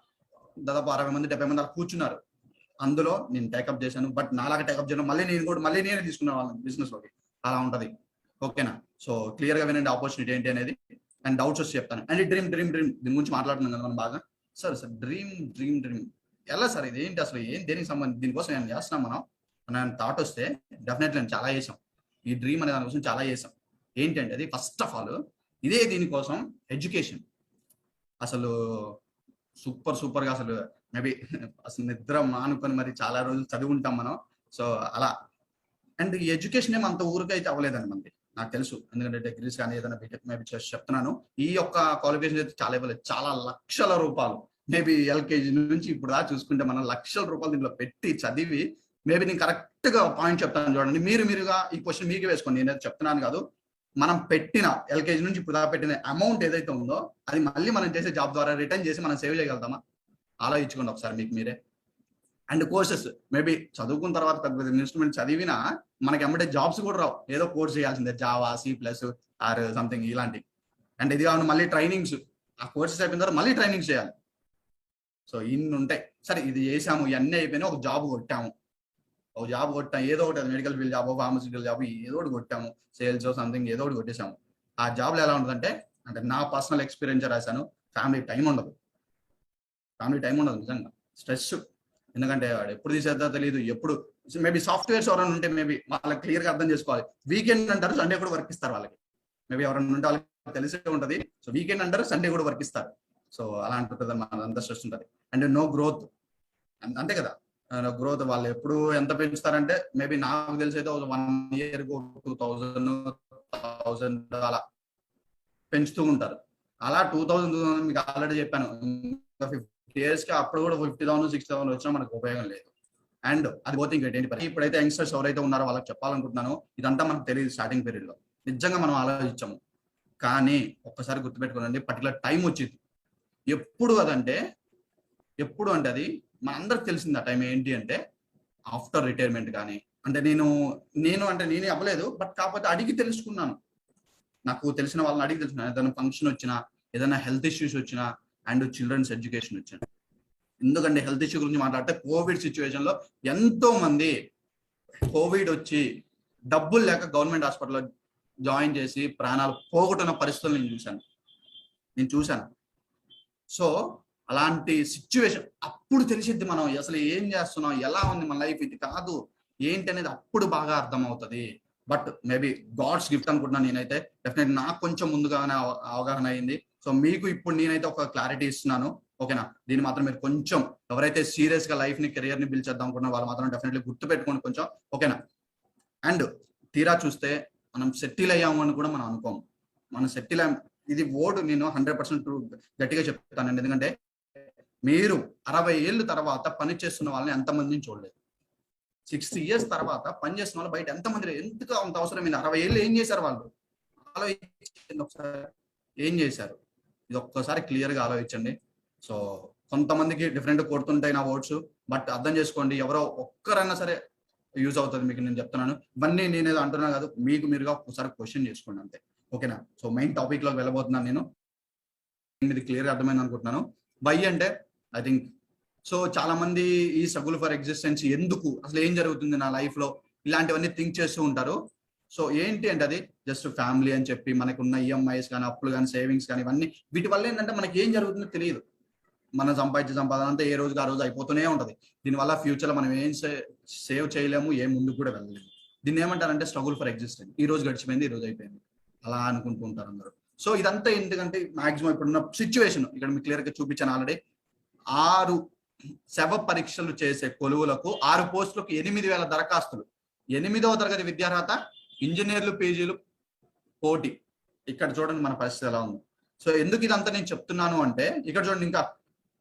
దాదాపు 60 మంది 70 మంది అలా కూర్చున్నారు. అందులో నేను టేకప్ చేశాను. బట్ నాలాగా టేకప్ చేయడం మళ్ళీ నేనే తీసుకున్నాను వాళ్ళని బిజినెస్ లోకి. అలా ఉంటది. ఓకేనా? సో క్లియర్ గా వినండి ఆపర్చునిటీ ఏంటి అనేది. అండ్ డౌట్స్ వచ్చి చెప్తాను. అండ్ డ్రీమ్ దీని గురించి మాట్లాడుతున్నాం కదా మనం బాగా. సార్ డ్రీమ్ ఎలా సార్ ఇది ఏంటి అసలు, దేనికి సంబంధించి దీనికోసం ఏం చేస్తున్నాం మనం అనే థాట్ వస్తే డెఫినెట్లీ నేను చాలా చేసాం. ఈ డ్రీమ్ అనే దానికోసం చాలా చేసాం. ఏంటంటే అది ఫస్ట్ ఆఫ్ ఆల్ ఇదే దీనికోసం ఎడ్యుకేషన్. అసలు సూపర్ గా అసలు మేబీ అసలు నిద్ర మానుకొని మరి చాలా రోజులు చదివి ఉంటాం మనం. సో అలా. అండ్ ఈ ఎడ్యుకేషన్ ఏమో అంత ఊరికైతే అవ్వలేదండి మనకి, నాకు తెలుసు. ఎందుకంటే డిగ్రీస్ కానీ ఏదైనా బీటెక్ మేబీ చెప్తున్నాను. ఈ యొక్క క్వాలిఫికేషన్ అయితే చాలా ఇవ్వలేదు. చాలా లక్షల రూపాయలు మేబీ ఎల్కేజీ నుంచి ఇప్పుడు దాకా చూసుకుంటే మనం లక్షల రూపాయలు దీంట్లో పెట్టి చదివి, మేబీ నేను కరెక్ట్ గా పాయింట్ చెప్తాను చూడండి. మీరుగా ఈ క్వశ్చన్ మీకే వేసుకోండి, నేనైతే చెప్తున్నాను కాదు. మనం పెట్టిన ఎల్కేజీ నుంచి ఇప్పుడు దాకా పెట్టిన అమౌంట్ ఏదైతే ఉందో అది మళ్ళీ మనం చేసే జాబ్ ద్వారా రిటర్న్ చేసి మనం సేవ్ చేయగలుగుతామా? ఆలోచించుకోండి ఒకసారి మీకు మీరే. అండ్ కోర్సెస్ మేబీ చదువుకున్న తర్వాత పెద్ద ఇన్స్ట్రుమెంట్ చదివినా మనకి ఎమ్మటే జాబ్స్ కూడా రావు. ఏదో కోర్స్ చేయాల్సిందే, జావా, C+ ఆర్ సంథింగ్ ఇలాంటి. అండ్ ఇది కావాలి మళ్ళీ ట్రైనింగ్స్. ఆ కోర్సెస్ అయిపోయిన తర్వాత మళ్ళీ ట్రైనింగ్స్ చేయాలి. సో ఇన్ని ఉంటాయి. సరే ఇది చేసాము, ఇవన్నీ అయిపోయినా ఒక జాబ్ కొట్టాము, ఏదో ఒకటి, medical field job, pharmaceutical job, ఏదో ఒకటి కొట్టాము, సేల్స్ సంథింగ్ ఏదో ఒకటి కొట్టేసాము. ఆ జాబ్లో ఎలా ఉంటుందంటే, అంటే నా పర్సనల్ ఎక్స్పీరియన్స్ రాశాను, ఫ్యామిలీ టైం ఉండదు నిజంగా. స్ట్రెస్. ఎందుకంటే వాడు ఎప్పుడు తీసేద్దా తెలియదు. ఎప్పుడు మేబీ సాఫ్ట్వేర్స్ ఎవరైనా ఉంటే మేబీ వాళ్ళకి క్లియర్ గా అర్థం చేసుకోవాలి. వీకెండ్ అంటారు, సండే కూడా వర్క్ ఇస్తారు వాళ్ళకి. మేబీ ఎవరైనా ఉంటే వాళ్ళకి తెలిసే ఉంటది. సో వీకెండ్ అంటారు, సండే కూడా వర్క్ ఇస్తారు. సో అలా ఉంటుంది అన్నమాట. అంత స్ట్రెస్ ఉంటుంది. And no growth. అంతే కదా, గ్రోత్ వాళ్ళు ఎప్పుడు ఎంత పెంచుతారంటే మేబీ నాకు తెలిసి అయితే 1 year 2000 అలా పెంచుతూ ఉంటారు. అలా 2000 మీకు ఆల్రెడీ చెప్పాను. 50 years కి అప్పుడు కూడా 50,000 60,000 వచ్చినా మనకు ఉపయోగం లేదు. అండ్ అది పోతే ఇంకేంటి పని. ఇప్పుడైతే యంగ్స్టర్స్ ఎవరైతే ఉన్నారో వాళ్ళకి చెప్పాలనుకుంటున్నాను, ఇదంతా మనకు తెలియదు స్టార్టింగ్ పీరియడ్ లో. నిజంగా మనం ఆలోచించాము. కానీ ఒక్కసారి గుర్తుపెట్టుకోనండి, పర్టికులర్ టైం వచ్చింది. ఎప్పుడు అంటే అది మనందరికి తెలిసింది. ఆ టైం ఏంటి అంటే ఆఫ్టర్ రిటైర్మెంట్. కానీ అంటే నేనే అవ్వలేదు, బట్ కాకపోతే అడిగి తెలుసుకున్నాను. నాకు తెలిసిన వాళ్ళని అడిగి తెలుసుకున్నాను. ఏదైనా ఫంక్షన్ వచ్చినా, ఏదైనా హెల్త్ ఇష్యూస్ వచ్చినా, అండ్ చిల్డ్రన్స్ ఎడ్యుకేషన్ వచ్చిన. ఎందుకంటే హెల్త్ ఇష్యూ గురించి మాట్లాడితే కోవిడ్ సిచ్యువేషన్ లో ఎంతో మంది కోవిడ్ వచ్చి డబ్బులు లేక గవర్నమెంట్ హాస్పిటల్లో జాయిన్ చేసి ప్రాణాలు పోగొట్టిన పరిస్థితులు నేను చూశాను. సో అలాంటి సిచ్యువేషన్ అప్పుడు తెలిసిద్ది మనం అసలు ఏం చేస్తున్నాం, ఎలా ఉంది మన లైఫ్, ఇది కాదు ఏంటి అనేది అప్పుడు బాగా అర్థం అవుతుంది. బట్ మేబీ గాడ్స్ గిఫ్ట్ అనుకుంటున్నాను నేనైతే. డెఫినెట్ నాకు కొంచెం ముందుగానే అవగాహన అయింది. సో మీకు ఇప్పుడు నేనైతే ఒక క్లారిటీ ఇస్తున్నాను. ఓకేనా? దీన్ని మాత్రం మీరు కొంచెం, ఎవరైతే సీరియస్ గా లైఫ్ ని, కెరియర్ ని బిల్డ్ చేద్దాం అనుకున్న వాళ్ళు మాత్రం డెఫినెట్లీ గుర్తు పెట్టుకోండి కొంచెం. ఓకేనా? అండ్ తీరా చూస్తే మనం సెటిల్ అయ్యాము అని కూడా మనం అనుకోము. మనం సెటిల్ అయ్యాం, ఇది ఓడ్ నేను 100% గట్టిగా చెప్తానండి. ఎందుకంటే మీరు 60 ఏళ్ళ తర్వాత పని చేస్తున్న వాళ్ళని ఎంతమందిని చూడలేదు. 60 years తర్వాత పని చేస్తున్న వాళ్ళు బయట ఎంతమంది, ఎందుకు అంత అవసరం? 60 ఏళ్ళు ఏం చేశారు వాళ్ళు? ఆలోచించండి ఒకసారి, ఏం చేశారు? ఇది ఒక్కసారి క్లియర్ గా ఆలోచించండి. సో కొంతమందికి డిఫరెంట్ కొడుతుంటాయి నా వర్డ్స్, బట్ అర్థం చేసుకోండి, ఎవరో ఒక్కరన్నా సరే యూజ్ అవుతుంది మీకు. నేను చెప్తున్నాను, ఇవన్నీ నేనేదో అంటున్నా కాదు, మీకు మీరుగా ఒకసారి క్వశ్చన్ చేసుకోండి అంతే. ఓకేనా? సో మెయిన్ టాపిక్ లోకి వెళ్ళబోతున్నాను నేను. ఇది క్లియర్ గా అర్థమైంది అనుకుంటున్నాను. వై అంటే ఐ థింక్ సో చాలా మంది ఈ స్ట్రగుల్ ఫర్ ఎగ్జిస్టెన్స్, ఎందుకు అసలు ఏం జరుగుతుంది నా లైఫ్ లో, ఇలాంటివన్నీ థింక్ చేస్తూ ఉంటారు. సో ఏంటి అంటే అది జస్ట్ ఫ్యామిలీ అని చెప్పి మనకున్న ఈఎంఐస్ కానీ, అప్పులు కానీ, సేవింగ్స్ కానీ, ఇవన్నీ వీటి వల్ల ఏంటంటే మనకి ఏం జరుగుతుందో తెలియదు. మనం సంపాదించే సంపాదన అంతా ఏ రోజుకి ఆ రోజు అయిపోతూనే ఉంటది. దీనివల్ల ఫ్యూచర్ లో మనం ఏం సేవ్ చేయలేము, ఏం ముందుకు కూడా వెళ్ళలేము. దీన్ని ఏమంటారంటే స్ట్రగుల్ ఫర్ ఎగ్జిస్టెన్స్. ఈ రోజు గడిచిపోయింది, ఈ రోజు అయిపోయింది, అలా అనుకుంటూ ఉంటారు అందరూ. సో ఇదంతా ఎందుకంటే మాక్సిమం ఇప్పుడున్న సిచ్యువేషన్ ఇక్కడ మీకు క్లియర్ గా చూపించాను ఆల్రెడీ. 6 శవ పరీక్షలు చేసే కొలువులకు 6 పోస్టులకు 8,000 దరఖాస్తులు. 8వ తరగతి విద్యార్హత, ఇంజనీర్లు, పీజీలు పోటీ. ఇక్కడ చూడండి మన పరిస్థితి ఎలా ఉంది. సో ఎందుకు ఇదంతా నేను చెప్తున్నాను అంటే, ఇక్కడ చూడండి, ఇంకా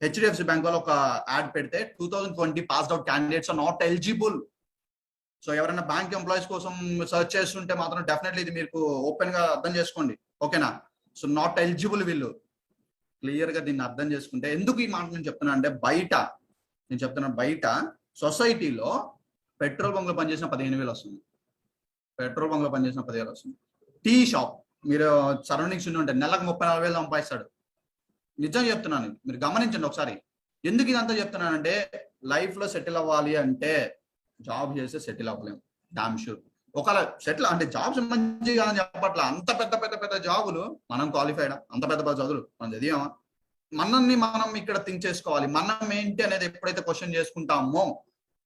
HDFC బ్యాంక్ వాళ్ళు ఒక యాడ్ పెడితే 2020 passed out candidates are not eligible. So ఎవరైనా బ్యాంక్ ఎంప్లాయీస్ కోసం సర్చ్ చేస్తుంటే మాత్రం డెఫినెట్లీ ఇది మీకు ఓపెన్ గా అర్థం చేసుకోండి. ఓకేనా? సో నాట్ ఎలిజిబుల్ వీళ్ళు. క్లియర్ గా దీన్ని అర్థం చేసుకుంటే, ఎందుకు ఈ మాట నేను చెప్తున్నా అంటే, బయట సొసైటీలో పెట్రోల్ బంక్ లో పనిచేసిన 15,000 వస్తుంది. పెట్రోల్ బంక్ లో పనిచేసిన 10,000 వస్తుంది. టీ షాప్ మీరు సరౌండింగ్స్ ఉంటే నెలకు 34,000 సంపాదిస్తాడు. నిజం చెప్తున్నాను, మీరు గమనించండి ఒకసారి. ఎందుకు ఇదంతా చెప్తున్నానంటే లైఫ్ లో సెటిల్ అవ్వాలి అంటే జాబ్ చేస్తే సెటిల్ అవ్వలేము, డామ్ షూర్. ఒకవేళ సెటిల్ అంటే జాబ్స్ మంచిగా అని చెప్పట్ల, అంత పెద్ద పెద్ద పెద్ద జాబులు మనం క్వాలిఫైడా, అంత పెద్ద పెద్ద చదువులు మనం చదివామా? మనల్ని మనం ఇక్కడ థింక్ చేసుకోవాలి. మనం ఏంటి అనేది ఎప్పుడైతే క్వశ్చన్ చేసుకుంటామో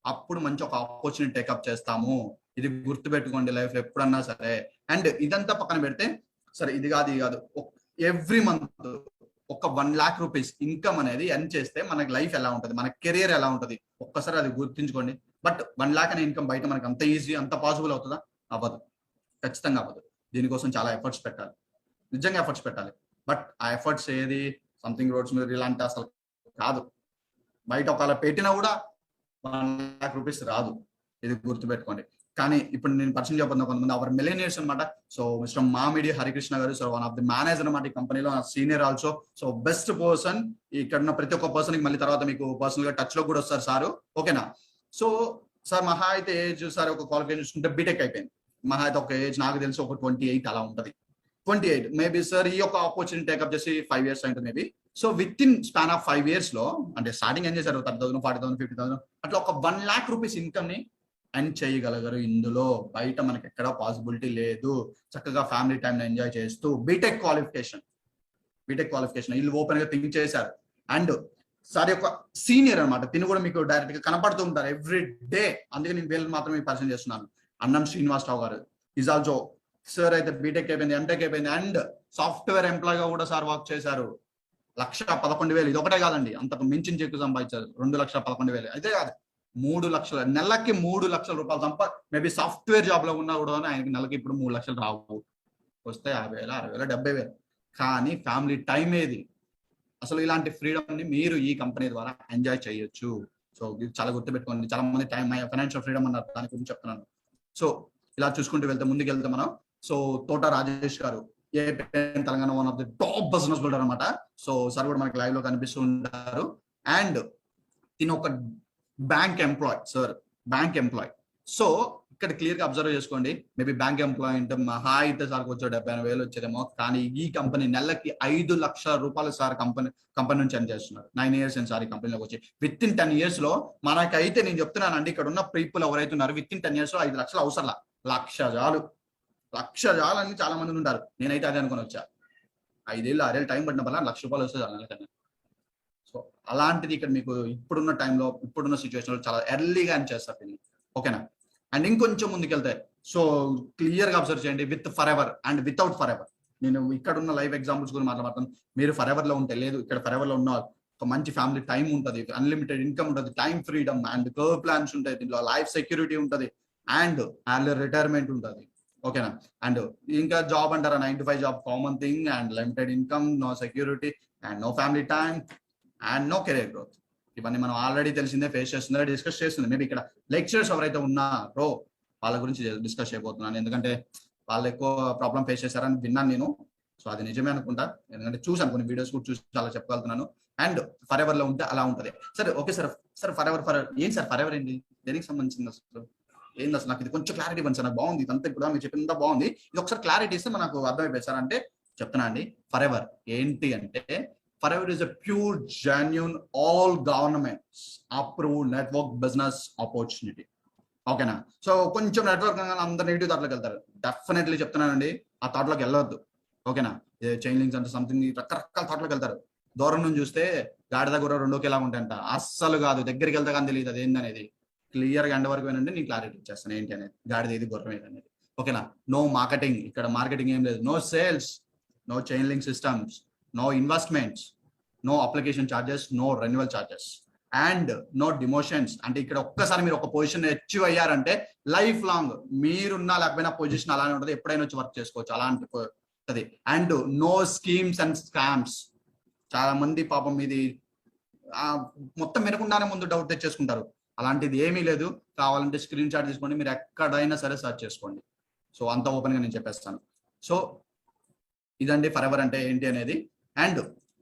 అప్పుడు మంచి ఒక ఆపర్చునిటీ టేకప్ చేస్తాము. ఇది గుర్తు పెట్టుకోండి లైఫ్ లో ఎప్పుడన్నా సరే. అండ్ ఇదంతా పక్కన పెడితే సరే ఇది కాదు ఎవ్రీ మంత్ ఒక 1 lakh రూపీస్ ఇన్కమ్ అనేది ఎర్న్ చేస్తే మనకి లైఫ్ ఎలా ఉంటుంది, మన కెరియర్ ఎలా ఉంటుంది ఒక్కసారి అది గుర్తుంచుకోండి. బట్ 1 lakh అనే ఇన్కమ్ బయట మనకి అంత ఈజీ అంత పాసిబుల్ అవుతుందా? అవ్వదు, ఖచ్చితంగా అవ్వదు. దీనికోసం చాలా ఎఫర్ట్స్ పెట్టాలి, నిజంగా ఎఫర్ట్స్ పెట్టాలి. బట్ ఆ ఎఫర్ట్స్ ఏది సంథింగ్ రోడ్స్ మీద ఇలాంటి అసలు కాదు. బయట ఒకవేళ పెట్టినా కూడా 1 lakh రూపీస్ రాదు, ఇది గుర్తుపెట్టుకోండి. కానీ ఇప్పుడు నేను పరిచయం చెప్పబోతున్నా కొంతమంది అవర్ మిలియనియర్స్ అనమాట. సో మిస్టర్ మామిడి హరికృష్ణ గారు, so one of the manager అనమాట ఈ కంపెనీలో, senior also. So best person ఇక్కడ ఉన్న ప్రతి ఒక్క పర్సన్ కి మళ్ళీ తర్వాత మీకు పర్సనల్ గా టచ్ లో కూడా వస్తారు సారు, ఓకేనా? సో సార్ మహా అయితే ఏజ్ సార్ ఒక క్వాలిఫికేషన్ చూసుకుంటే బీటెక్ అయిపోయింది. మహా అయితే ఒక ఏజ్ నాకు తెలిసి ఒక 28 అలా ఉంటది, 28 మేబీ. సార్ ఈ యొక్క ఆపర్చునిటీ టేకప్ చేసి 5 years అయింటుంది maybe. So with in span of 5 years లో అంటే స్టార్టింగ్ ఏం చేశారు 30,000 40,000 50,000 అట్లా ఒక 1 lakh రూపీస్ ఇన్కమ్ ని ఎర్న్ చేయగలగరు. ఇందులో బయట మనకి ఎక్కడ పాసిబిలిటీ లేదు. చక్కగా ఫ్యామిలీ టైం ఎంజాయ్ చేస్తూ బీటెక్ క్వాలిఫికేషన్ వీళ్ళు ఓపెన్ గా థింక్ చేశారు. అండ్ సార్ యొక్క సీనియర్ అనమాట, తిని కూడా మీకు డైరెక్ట్ గా కనపడుతూ ఉంటారు ఎవ్రీ డే. అందుకే నేను వీళ్ళు మాత్రమే పరిచయం చేస్తున్నాను. అన్నం శ్రీనివాసరావు గారు ఈజ్ ఆల్సో సార్ అయితే బీటెక్ అయిపోయింది, ఎంటెక్ అయిపోయింది, అండ్ సాఫ్ట్వేర్ ఎంప్లాయ్ గా కూడా సార్ వర్క్ చేశారు. 1,11,000 ఇది ఒకటే కాదండి, అంతకు మించి ఎక్కువ సంపాదించారు. 2,11,000 అయితే కాదు, 3 లక్షల నెలకి 3 లక్షల రూపాయలు మేబీ సాఫ్ట్వేర్ జాబ్ లో ఉన్నా కూడా ఆయనకి నెలకి ఇప్పుడు 3 లక్షలు రావు, వస్తే 50,000 60,000 70,000. కానీ ఫ్యామిలీ టైం ఏది? అసలు ఇలాంటి ఫ్రీడమ్ ని మీరు ఈ కంపెనీ ద్వారా ఎంజాయ్ చేయొచ్చు. సో ఇది చాలా గుర్తుపెట్టుకోండి. చాలా మంది టైం ఫైనాన్షియల్ ఫ్రీడమ్ అన్నారు, దాని గురించి చెప్తున్నాను. సో ఇలా చూసుకుంటూ వెళ్తే ముందుకు వెళ్తే మనం, సో తోట రాజేష్ గారు AP Telangana one of the top business builder అనమాట. సో సార్ కూడా మనకి లైవ్ లో కనిపిస్తూ ఉంటారు. అండ్ ఈయన ఒక bank employee, sir bank employee. So ఇక్కడ క్లియర్ గా అబ్జర్వ్ చేసుకోండి, మేబీ బ్యాంక్ ఎంప్లాయ్ అంటే మహా అయితే సార్కి వచ్చే 70,000 వచ్చేదేమో. కానీ ఈ కంపెనీ నెలకి 5 లక్షల రూపాయలు సార్ కంపెనీ నుంచి ఎర్న్ చేస్తున్నారు. 9 years అండ్ సార్ ఈ కంపెనీలోకి వచ్చి విత్ ఇన్ 10 years లో మనకైతే నేను చెప్తున్నానండి, ఇక్కడ ఉన్న పీపుల్ ఎవరైతే ఉన్నారు విత్ ఇన్ 10 years లో 5 లక్షలు అవసరం, 1,00,000 చాలు అని చాలా మంది ఉంటారు. నేనైతే అదే అనుకుని వచ్చా, 5 ఏళ్ళు 6 ఏళ్ళు టైం పడిన వల్ల 1,00,000 రూపాయలు వస్తుంది నెలకన్నా. సో అలాంటిది ఇక్కడ మీకు ఇప్పుడున్న టైంలో ఇప్పుడున్న సిచ్యువేషన్ లో చాలా ఎర్లీగా అని చేస్తారు, ఓకేనా? అండ్ ఇంకొంచెం ముందుకెళ్తే సో క్లియర్ గా అబ్జర్వ్ చేయండి, with for ever and without for ever. నేను ఇక్కడ ఉన్న లైవ్ ఎగ్జాంపుల్స్ గురించి మాట్లాడతాను. మీరు ఫర్ ఎవర్ లో ఉంటే లేదు, ఇక్కడ ఫర్ ఎవర్ లో ఉన్న ఒక మంచి ఫ్యామిలీ టైం ఉంటుంది, అన్లిమిటెడ్ ఇన్కమ్ ఉంటుంది, time freedom and curve plans ఉంటాయి, దీంట్లో లైఫ్ సెక్యూరిటీ ఉంటుంది, అండ్ ఎర్లీ రిటైర్మెంట్ ఉంటుంది, ఓకేనా? అండ్ ఇంకా జాబ్ అంటారా 9 to 5 job common thing, and limited income, no security, and no family time, and no career growth. ఇవన్నీ మనం ఆల్రెడీ తెలిసిందే, ఫేస్ చేస్తుందే, డిస్కస్ చేస్తుంది. మేబీ ఇక్కడ లెక్చరర్స్ ఎవరైతే ఉన్నారో వాళ్ళ గురించి డిస్కస్ చేయబోతున్నాను, ఎందుకంటే వాళ్ళు ఎక్కువ ప్రాబ్లం ఫేస్ చేశారని విన్నాను నేను. సో అది నిజమే అనుకుంటా, ఎందుకంటే చూసాను కొన్ని వీడియోస్ కూడా చూసి చాలా చెప్పగలుగుతున్నాను. అండ్ ఫర్ ఎవర్ లో ఉంటే అలా ఉంటది. సరే ఓకే సార్, ఫర్ ఎవర్ ఏంటి సార్? ఫర్ ఎవర్ ఏంటి, దేనికి సంబంధించింది అసలు? ఏంది అసలు? నాకు ఇది కొంచెం క్లారిటీ ఇవ్వండి సార్, నాకు బాగుంది ఇదంతా, ఇప్పుడు మీరు చెప్పిందా బాగుంది, ఇది ఒకసారి క్లారిటీ ఇస్తే మనకు అర్థమైపోయింది సార్. అంటే చెప్తున్నా అండి, ఫర్ ఎవర్ ఏంటి అంటే, forever is a pure, genuine, all governments approved network business opportunity. ఓకేనా? సో కొంచెం నెట్వర్క్ అందరు నెగిటివ్ థాట్లోకి వెళ్తారు. డెఫినెట్లీ చెప్తున్నానండి, ఆ థాట్లోకి వెళ్ళొద్దు, ఓకేనా? చైన్ లింక్స్ అంటే సంథింగ్ రకరకాల థాట్లోకి వెళ్తారు. దూరం నుంచి చూస్తే గాడి దగ్గర 2 ఒకేలా ఉంటాయంట, అస్సలు కాదు. దగ్గరికి వెళ్తే కానీ తెలియదు అది ఏందనేది. క్లియర్ గా ఎండ్ వరకు వినండి, నేను క్లారిటీ ఇచ్చేస్తాను ఏంటి అనేది, గాడిది ఏది గుర్రం ఏది అనేది, ఓకేనా? నో మార్కెటింగ్, ఇక్కడ మార్కెటింగ్ ఏం లేదు. No sales, no chain link systems, no investments, no application charges, no renewal charges, and no demotions. అంటే ఇక్కడ ఒక్కసారి మీరు ఒక పొజిషన్ అచీవ్ అయ్యారంటే లైఫ్ లాంగ్ మీరున్నా లేకపోయినా పొజిషన్ అలానే ఉంటుంది, ఎప్పుడైనా వచ్చి వర్క్ చేసుకోవచ్చు, అలాంటి ఉంటుంది. And no schemes and scams. చాలా మంది పాపం ఇది మొత్తం వినకుండానే ముందు డౌట్ తెచ్చేసుకుంటారు, అలాంటిది ఏమీ లేదు. కావాలంటే స్క్రీన్ షాట్ తీసుకోండి, మీరు ఎక్కడైనా సరే సర్చ్ చేసుకోండి. సో అంత ఓపెన్ గా నేను చెప్పేస్తాను. సో ఇదండి ఫర్ ఎవర్ అంటే ఏంటి అనేది. అండ్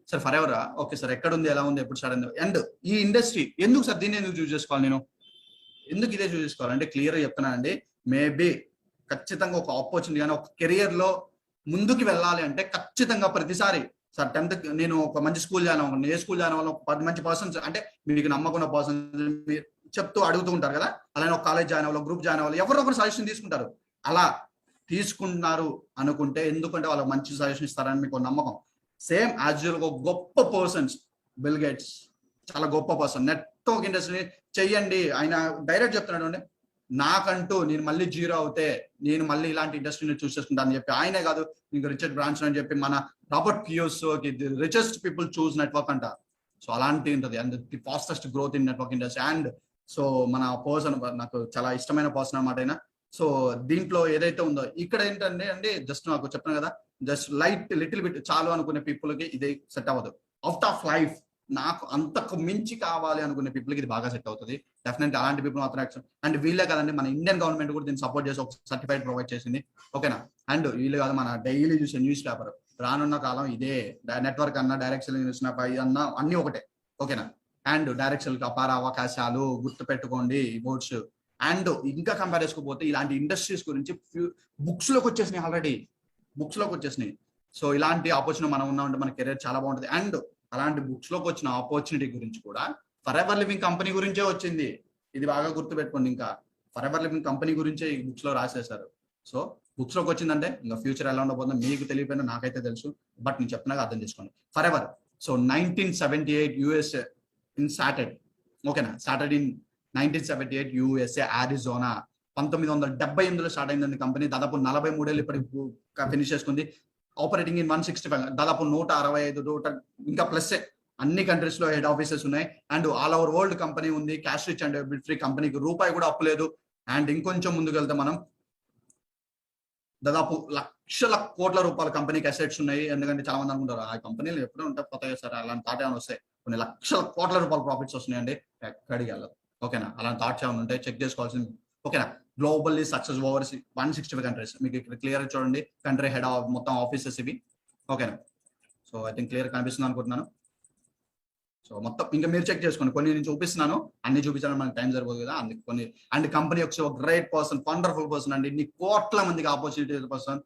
సార్ ఫర్ ఎవరా, ఓకే సార్ ఎక్కడ ఉంది, ఎలా ఉంది, ఎప్పుడు స్టార్ట్ అయింది, అండ్ ఈ ఇండస్ట్రీ ఎందుకు సార్, దీన్ని ఎందుకు చూస్ చేసుకోవాలి నేను? ఎందుకు ఇదే చూస్ చేసుకోవాలంటే క్లియర్గా చెప్తున్నానండి. మేబీ ఖచ్చితంగా ఒక ఆపర్చునిటీ కానీ ఒక కెరియర్ లో ముందుకు వెళ్ళాలి అంటే ఖచ్చితంగా ప్రతిసారి సార్ 10th నేను ఒక మంచి స్కూల్ జాయిన్ అవ్వను, ఏ స్కూల్ జాయిన్ అవ్వాలో 10 మంచి పర్సన్స్ అంటే మీకు నమ్మకం పర్సన్స్ చెప్తూ అడుగుతూ ఉంటారు కదా, అలానే ఒక కాలేజ్ జాయిన్ అవ్వాలి, గ్రూప్ జాయిన్ అవ్వాలి, ఎవరో ఒకరు సజెషన్ తీసుకుంటారు. అలా తీసుకుంటున్నారు అనుకుంటే ఎందుకంటే వాళ్ళకి మంచి సజెషన్ ఇస్తారని మీకు నమ్మకం. సేమ్ యాజ్ యూజువల్ గొప్ప పర్సన్స్, బిల్ గేట్స్ చాలా గొప్ప పర్సన్, నెట్వర్క్ ఇండస్ట్రీ చెయ్యండి. ఆయన డైరెక్ట్ చెప్తున్నాడు అండి, నాకంటూ నేను మళ్ళీ జీరో అవుతే నేను మళ్ళీ ఇలాంటి ఇండస్ట్రీని చూస్ చేసుకుంటాను అని చెప్పి ఆయనే కాదు ఇంకా రిచర్డ్ బ్రాన్సన్ అని చెప్పి మన Robert Kiyosaki richest people choose network అంట. సో అలాంటి ఉంటుంది and the fastest growth in network industry. And so మన పర్సన్ నాకు చాలా ఇష్టమైన పర్సన్ అనమాట ఆయన. సో దీంట్లో ఏదైతే ఉందో ఇక్కడ ఏంటంటే అండి జస్ట్ నాకు చెప్పాను కదా, జస్ట్ లిటిల్ బిట్ చాలు అనుకునే పీపుల్ కి ఇది సెట్ అవ్వదు. అవుట్ ఆఫ్ లైఫ్ నాకు అంతకు మించి కావాలి అనుకునే పీపుల్ కి ఇది బాగా సెట్ అవుతుంది. డెఫినెట్ అలాంటి పీపుల్ మాత్రం యాక్షన్. అండ్ వీళ్ళే కదండి మన ఇండియన్ గవర్నమెంట్ కూడా దీన్ని సపోర్ట్ చేసి ఒక సర్టిఫైడ్ ప్రొవైడ్ చేసింది. ఓకేనా. అండ్ వీళ్ళు కాదు మన డైలీ చూసే న్యూస్ పేపర్ రానున్న కాలం ఇదే, నెట్వర్క్ అన్నా డైరెక్ట్ సెల్లింగ్ అన్నా అన్ని ఒకటే. ఓకేనా. అండ్ డైరెక్ట్ సెల్ అపార అవకాశాలు గుర్తు పెట్టుకోండి బోర్డ్స్. అండ్ ఇంకా కంపేర్ చేసుకోకపోతే ఇలాంటి ఇండస్ట్రీస్ గురించి బుక్స్ లోకి వచ్చేసినాయి, ఆల్రెడీ బుక్స్ లోకి వచ్చేసినాయి. సో ఇలాంటి ఆపర్చునిటీ మనం ఉన్నామంటే మన కెరీర్ చాలా బాగుంటుంది. అండ్ అలాంటి బుక్స్ లోకి వచ్చిన ఆపర్చునిటీ గురించి కూడా ఫర్ ఎవర్ లివింగ్ కంపెనీ గురించే వచ్చింది. ఇది బాగా గుర్తు పెట్టుకోండి. ఇంకా ఫర్ ఎవర్ లివింగ్ కంపెనీ గురించే ఈ బుక్స్ లో రాసేశారు. సో బుక్స్ లోకి వచ్చిందంటే ఇంకా ఫ్యూచర్ ఎలా ఉండబోతుందో మీకు తెలియపోయినా నాకైతే తెలుసు, బట్ నేను చెప్తున్నాగా అర్థం చేసుకోండి. Forever. So 1978 USA in started. ఓకేనా. Started in 1978 USA Arizona. 1978లో స్టార్ట్ అయింది కంపెనీ. దాదాపు 43 ఏళ్ళు ఇప్పటికి ఫినిష్ చేసుకుంది. ఆపరేటింగ్ ఇన్ 165 దాదాపు 165 ఇంకా ప్లస్ అన్ని కంట్రీస్ లో హెడ్ ఆఫీసెస్ ఉన్నాయి. And all over world company ఉంది. Cash rich and bill free కంపెనీకి రూపాయి కూడా అప్పు లేదు. అండ్ ఇంకొంచెం ముందుకు వెళ్తే మనం దాదాపు లక్షల కోట్ల రూపాయల కంపెనీకి అసెట్స్ ఉన్నాయి. ఎందుకంటే చాలా మంది అనుకుంటారు ఆ కంపెనీలు ఎప్పుడూ ఉంటాయి కొత్తగా సార్ అలాంటి థాట్ ఏమైనా వస్తాయి. కొన్ని లక్షల కోట్ల రూపాయల ప్రాఫిట్స్ వస్తున్నాయండి, ఎక్కడికి వెళ్ళదు. ఓకేనా. అలాంటి థాట్స్ ఏమైనా ఉంటాయి చెక్ చేసుకోవాల్సింది. ఓకేనా. Globally success over 165 countries. మీకు ఇక్కడ క్లియర్ చూడండి కంట్రీ హెడ్ మొత్తం ఆఫీసెస్ ఇవి. ఓకేనా. సో ఐ థింక్ క్లియర్ కనిపిస్తుంది అనుకుంటున్నాను. సో మొత్తం ఇంకా మీరు చెక్ చేసుకోండి. కొన్ని నేను చూపిస్తున్నాను, అన్ని చూపించడానికి మనకి టైం సరిపోదు కదా, అందుకు కొన్ని. అండ్ కంపెనీ ఒక గ్రేట్ పర్సన్, వండర్ఫుల్ పర్సన్ అండి. ఇన్ని కోట్ల మందికి ఆపర్చునిటీ పర్సన్.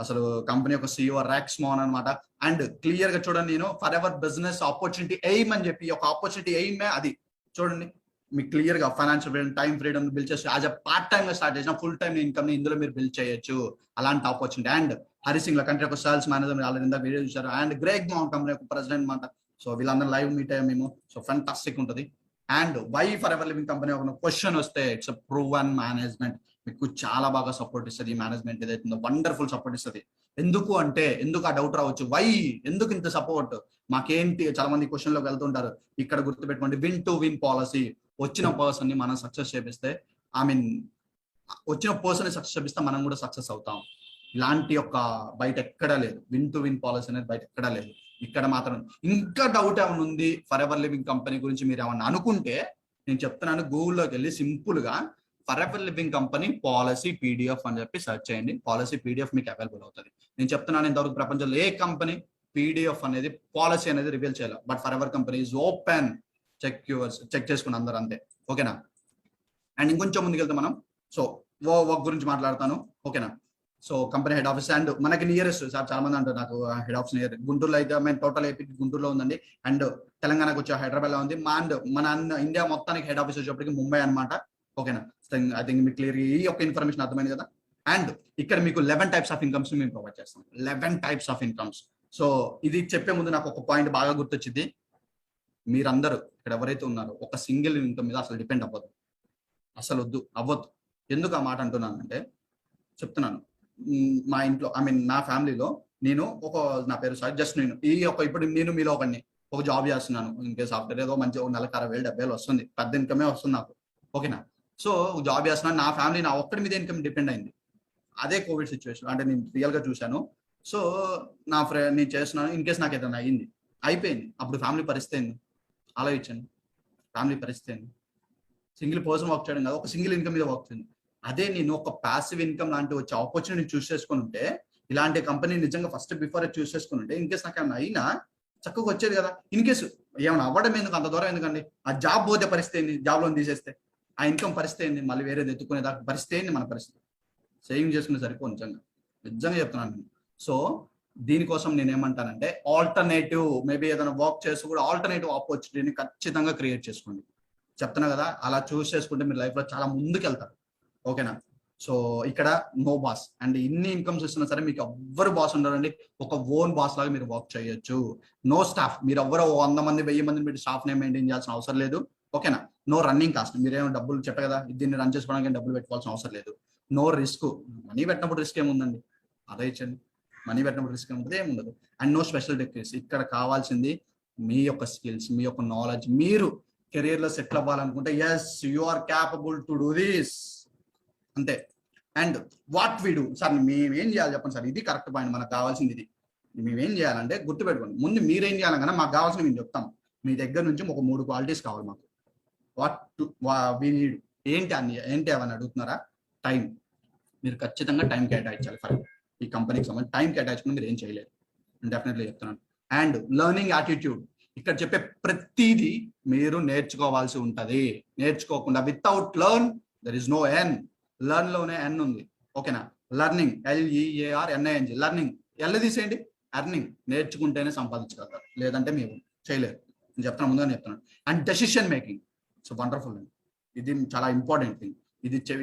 అసలు కంపెనీ యొక్క CEO ర్యాక్స్ మోహన్ అనమాట. అండ్ క్లియర్ గా చూడండి, నేను for ever business opportunity aim అని చెప్పి ఒక ఆపర్చునిటీ ఎయిమే అది చూడండి. మీకు క్లియర్ గా financial freedom, time freedom build చేసి యాజ్ అ పార్ట్ టైమ్ గా స్టార్ట్ చేసిన ఫుల్ టైమ్ ఇన్కమ్ ని ఇందులో మీరు బిల్డ్ చేయొచ్చు. అలాంటి ఆపర్చునిటీ. అండ్ హరిసింగ్ కంట్రీ ఒక సేల్స్ మేనేజర్ ఆల్రెడీ ఇందాక వీడియో చూసారు. అండ్ గ్రేగ్ మోహన్ కంపెనీ యొక్క ప్రెసిడెంట్ అనమాట. సో వీళ్ళందరూ లైవ్ మీట్ అయ్యాం మేము. సో ఫెంటాస్టిక్ ఉంటుంది. And why Forever Living company ఒక క్వశ్చన్ వస్తే ఇట్స్ ప్రూవన్ మేనేజ్మెంట్. మీకు చాలా బాగా సపోర్ట్ ఇస్తుంది ఈ మేనేజ్మెంట్ ఏదైతుందో, వండర్ఫుల్ సపోర్ట్ ఇస్తుంది. ఎందుకు అంటే ఎందుకు ఆ డౌట్ రావచ్చు, వై ఎందుకు ఇంత సపోర్ట్ మాకేంటి, చాలా మంది క్వశ్చన్ లోకి వెళ్తుంటారు. ఇక్కడ గుర్తుపెట్టుకోండి, విన్ టు విన్ పాలసీ. వచ్చిన పర్సన్ ని మనం సక్సెస్ చేపిస్తే, వచ్చిన పర్సన్ ని సక్సెస్ చేపిస్తే మనం కూడా సక్సెస్ అవుతాం. ఇలాంటి ఒక బయట ఎక్కడా లేదు. విన్ టు విన్ పాలసీ అనేది బయట ఎక్కడా లేదు, ఇక్కడ మాత్రం. ఇంకా డౌట్ ఏమైనా ఉంది ఫర్ ఎవర్ లివింగ్ కంపెనీ గురించి మీరు ఏమన్నా అనుకుంటే నేను చెప్తున్నాను, గూగుల్లోకి వెళ్ళి సింపుల్ గా for ever Living company policy PDF అని చెప్పి సెర్చ్ చేయండి. పాలసీ PDF మీకు అవైలబుల్ అవుతుంది. నేను చెప్తున్నాను ఇంతవరకు ప్రపంచంలో ఏ కంపెనీ PDF అనేది పాలసీ అనేది రివీల్ చేయాలి, but Forever company is open. Check చేసుకుని అందరూ అంతే. ఓకేనా. అండ్ ఇంకొంచెం ముందుకు వెళ్తే మనం సో వర్క్ గురించి మాట్లాడతాను. ఓకేనా. So company head office and మనకి నియరెస్ట్ సార్ చాలా మంది అంటారు నాకు హెడ్ ఆఫీస్ నియర్ గుంటూరులో అయితే మేము టోటల్ ఏపీ గుంటూరులో ఉందండి. అండ్ తెలంగాణకు వచ్చే హైదరాబాద్ లో ఉంది. అండ్ మన ఇండియా మొత్తానికి హెడ్ ఆఫీస్ వచ్చేప్పటికి ముంబై అనమాట. ఓకేనా. ఐ థింక్ మీకు క్లియర్ ఈ యొక్క ఇన్ఫర్మేషన్ అర్థమైంది కదా. అండ్ ఇక్కడ మీకు 11 టైప్స్ ఆఫ్ ఇన్కమ్స్ మేము ప్రొవైడ్ చేస్తాం. 11 టైప్స్ ఆఫ్ ఇన్కమ్స్. సో ఇది చెప్పే ముందు నాకు ఒక పాయింట్ బాగా గుర్తొచ్చింది. మీరందరూ ఇక్కడ ఎవరైతే ఉన్నారో ఒక సింగిల్ ఇన్కమ్ మీద అసలు డిపెండ్ అవ్వదు, అసలు అవ్వద్దు. ఎందుకు ఆ మాట అంటున్నానంటే చెప్తున్నాను. మా ఇంట్లో నా ఫ్యామిలీలో నేను నా పేరు సార్ జస్ట్ నేను ఇప్పుడు నేను మీలో ఒక జాబ్ చేస్తున్నాను. ఇంకే సాఫ్ట్వేర్ ఏదో మంచి 40,000 70,000 వస్తుంది, పెద్ద ఇన్కమే వస్తుంది నాకు. ఓకేనా. సో జాబ్ చేస్తున్నాను, నా ఫ్యామిలీ నా ఒక్కడి మీద ఇన్కమ్ డిపెండ్ అయింది. అదే కోవిడ్ సిచ్యువేషన్ అంటే నేను రియల్ గా చూశాను. సో నా ఫ్రెండ్ నేను చేస్తున్నాను, ఇన్ కేసు నాకు ఏదైనా అయిపోయింది, అప్పుడు ఫ్యామిలీ పరిస్థితి ఏంది ఆలోచించండి. ఫ్యామిలీ పరిస్థితి ఏంది. సింగిల్ పర్సన్ వర్క్ చేయడం కాదు, ఒక సింగిల్ ఇన్కమ్ మీద వర్క్ చేయండి. అదే నేను ఒక ప్యాసివ్ ఇన్కమ్ లాంటి వచ్చే ఆపర్చునిటీ చూస్ చేసుకుని ఉంటే, ఇలాంటి కంపెనీ నిజంగా ఫస్ట్ బిఫోర్ చూస్ చేసుకుని ఉంటే, ఇన్ కేసు నాకు ఏమైనా అయినా చక్కగా వచ్చేది కదా. ఇన్ కేసు ఏమైనా అవ్వడం ఎందుకు అంత దూరం ఎందుకండి, ఆ జాబ్ పోతే పరిస్థితి ఏంది, జాబ్ లో తీసేస్తే ఆ ఇన్కమ్ పరిస్థితి ఏంది, మళ్ళీ వేరేది ఎత్తుకునే దాకా పరిస్థితి ఏంది, మన పరిస్థితి సేవింగ్ చేసుకునే సరిపో నిజంగా నిజంగా చెప్తున్నాను నేను. సో దీనికోసం నేను ఏమంటానంటే ఆల్టర్నేటివ్ మేబీ ఏదైనా వర్క్ చేసి కూడా ఆల్టర్నేటివ్ ఆపర్చునిటీని ఖచ్చితంగా క్రియేట్ చేసుకోండి. చెప్తున్నా కదా, అలా చూస్ చేసుకుంటే మీరు లైఫ్ లో చాలా ముందుకు వెళ్తారు. ఓకేనా? సో ఇక్కడ నో బాస్ అండ్ ఇన్ని ఇన్కమ్స్ ఇస్తున్నా సరే మీకు ఎవ్వరు బాస్ ఉండరండి. ఒక ఓన్ బాస్ లాగా మీరు వర్క్ చేయొచ్చు. నో స్టాఫ్, మీరు ఎవ్వరో 100 మంది 1000 మందిని పెట్టి స్టాఫ్ నే మెయింటైన్ చేయాల్సిన అవసరం లేదు. ఓకేనా? నో రన్నింగ్ కాస్ట్, మీరేమో డబ్బులు చెప్ప కదా దీన్ని రన్ చేసుకోవడానికి డబ్బులు పెట్టుకోవాల్సిన అవసరం లేదు. నో రిస్క్, మనీ పెట్టినప్పుడు రిస్క్ ఏముందండి, అదే ఇచ్చండి. మనీ పెట్టినప్పుడు రిస్క్ ఏముంటుంది, ఏముండదు. అండ్ నో స్పెషల్ టెక్నిక్స్, ఇక్కడ కావాల్సింది మీ యొక్క స్కిల్స్, మీ యొక్క నాలెడ్జ్. మీరు కెరీర్ లో సెటిల్ అవ్వాలనుకుంటే yes you are capable to do this, అంతే. And what we do, sir మేమేం చేయాలి చెప్పండి సార్, ఇది కరెక్ట్ పాయింట్. మనకు కావాల్సింది ఇది. మేమేం చేయాలంటే గుర్తుపెట్టుకోండి, ముందు మీరేం చేయాలన్నా మాకు కావాల్సిన మేము చెప్తాం. మీ దగ్గర నుంచి ఒక 3 క్వాలిటీస్ కావాలి మాకు. వాట్ వి నీడ్ ఏంటి అవన్నీ అడుగుతున్నారా? టైం, మీరు ఖచ్చితంగా టైం కేటాయించాలి. ఫర్ ఈ కంపెనీకి సంబంధించి టైం కేటాయించుకుని మీరు ఏం చేయలేరు, డెఫినెట్లీ చెప్తున్నాను. అండ్ లెర్నింగ్ యాటిట్యూడ్, ఇక్కడ చెప్పే ప్రతిదీ మీరు నేర్చుకోవాల్సి ఉంటది. నేర్చుకోకుండా without learn there is no N. Learn లోనే ఎన్ ఉంది. ఓకేనా? లెర్నింగ్ LEARNING, లెర్నింగ్ ఎల్ తీసేయండి, ఎర్నింగ్. నేర్చుకుంటేనే సంపాదించగలుగుతారు, లేదంటే మీరు చేయలేరు. నేను చెప్తాను, ముందుగా చెప్తున్నాను. And decision making, so wonderful అండి, ఇది చాలా ఇంపార్టెంట్ థింగ్.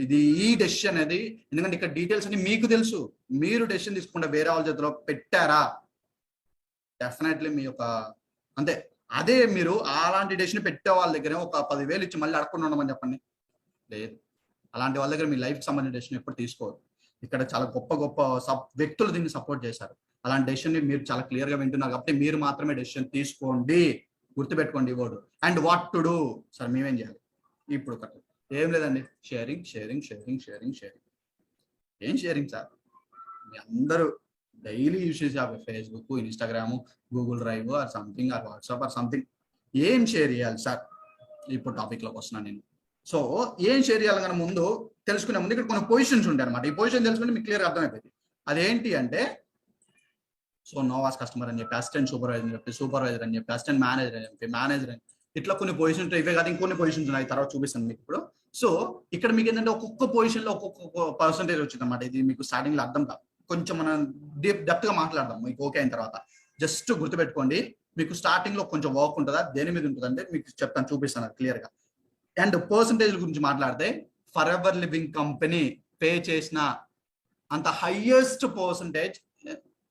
ఇది ఈ డెసిషన్ అనేది, ఎందుకంటే ఇక్కడ డీటెయిల్స్ అన్ని మీకు తెలుసు. మీరు డెసిషన్ తీసుకుంటే వేరే వాళ్ళ చేతిలో పెట్టారా, డెఫినెట్లీ మీ యొక్క అంతే. అదే మీరు అలాంటి డెసిషన్ పెట్టే వాళ్ళ దగ్గర ఒక 10,000 ఇచ్చి మళ్ళీ అడగకుండా ఉండమని చెప్పండి, లేదు. అలాంటి వాళ్ళ దగ్గర మీ లైఫ్కి సంబంధించిన డెసిషన్ ఎప్పుడు తీసుకోరు. ఇక్కడ చాలా గొప్ప గొప్ప వ్యక్తులు దీన్ని సపోర్ట్ చేశారు. అలాంటి డెసిషన్ మీరు చాలా క్లియర్ గా వింటున్నారు కాబట్టి మీరు మాత్రమే డెసిషన్ తీసుకోండి. గుర్తుపెట్టుకోండి ఈ word. And what to do, sir మేమేం చేయాలి? ఇప్పుడు ఏం లేదండి, sharing sharing sharing sharing sharing. ఏం షేరింగ్ సార్? మీ అందరూ డైలీ యూజ్ చేసే Facebook, Instagram, Google drive or something or WhatsApp or something. ఏం షేర్ చేయాలి సార్? ఇప్పుడు టాపిక్ లోకి వస్తున్నాను నేను. సో ఏం షేర్ చేయాలన్నా ముందు తెలుసుకునే ముందు ఇక్కడ కొన్ని పొజిషన్స్ ఉంటాయి అనమాట. ఈ పొజిషన్ తెలుసుకుంటే మీకు క్లియర్ అర్థమైపోయింది. అదేంటి అంటే, సో నోవాస్ కస్టమర్ అని చెప్పి, అసిస్టెంట్ సూపర్వైజర్ అని చెప్పి, సూపర్వైజర్ అని చెప్పి, అసిస్టెంట్ మేనేజర్ అని చెప్పి, మేనేజర్ అని, ఇట్లా కొన్ని పొజిషన్స్ ఇవే కాదు ఇంకొన్ని పొజిషన్స్ ఉన్నాయి, తర్వాత చూపిస్తాను మీకు ఇప్పుడు. సో ఇక్కడ మీకు ఏంటంటే ఒక్కొక్క పొజిషన్ లో ఒక్కొక్క పర్సంటేజ్ వచ్చింది అనమాట. ఇది మీకు స్టార్టింగ్ లో అర్థం కాదు, కొంచెం మనం డెప్త్ గా మాట్లాడదాం మీకు ఓకే అయిన తర్వాత. జస్ట్ గుర్తుపెట్టుకోండి, మీకు స్టార్టింగ్ లో కొంచెం వర్క్ ఉంటుందా, దేని మీద ఉంటుంది అంటే మీకు చెప్తాను, చూపిస్తాను క్లియర్ గా. అండ్ పర్సంటేజ్ గురించి మాట్లాడితే, for ever Living company pay చేసిన అంత హైయెస్ట్ పర్సంటేజ్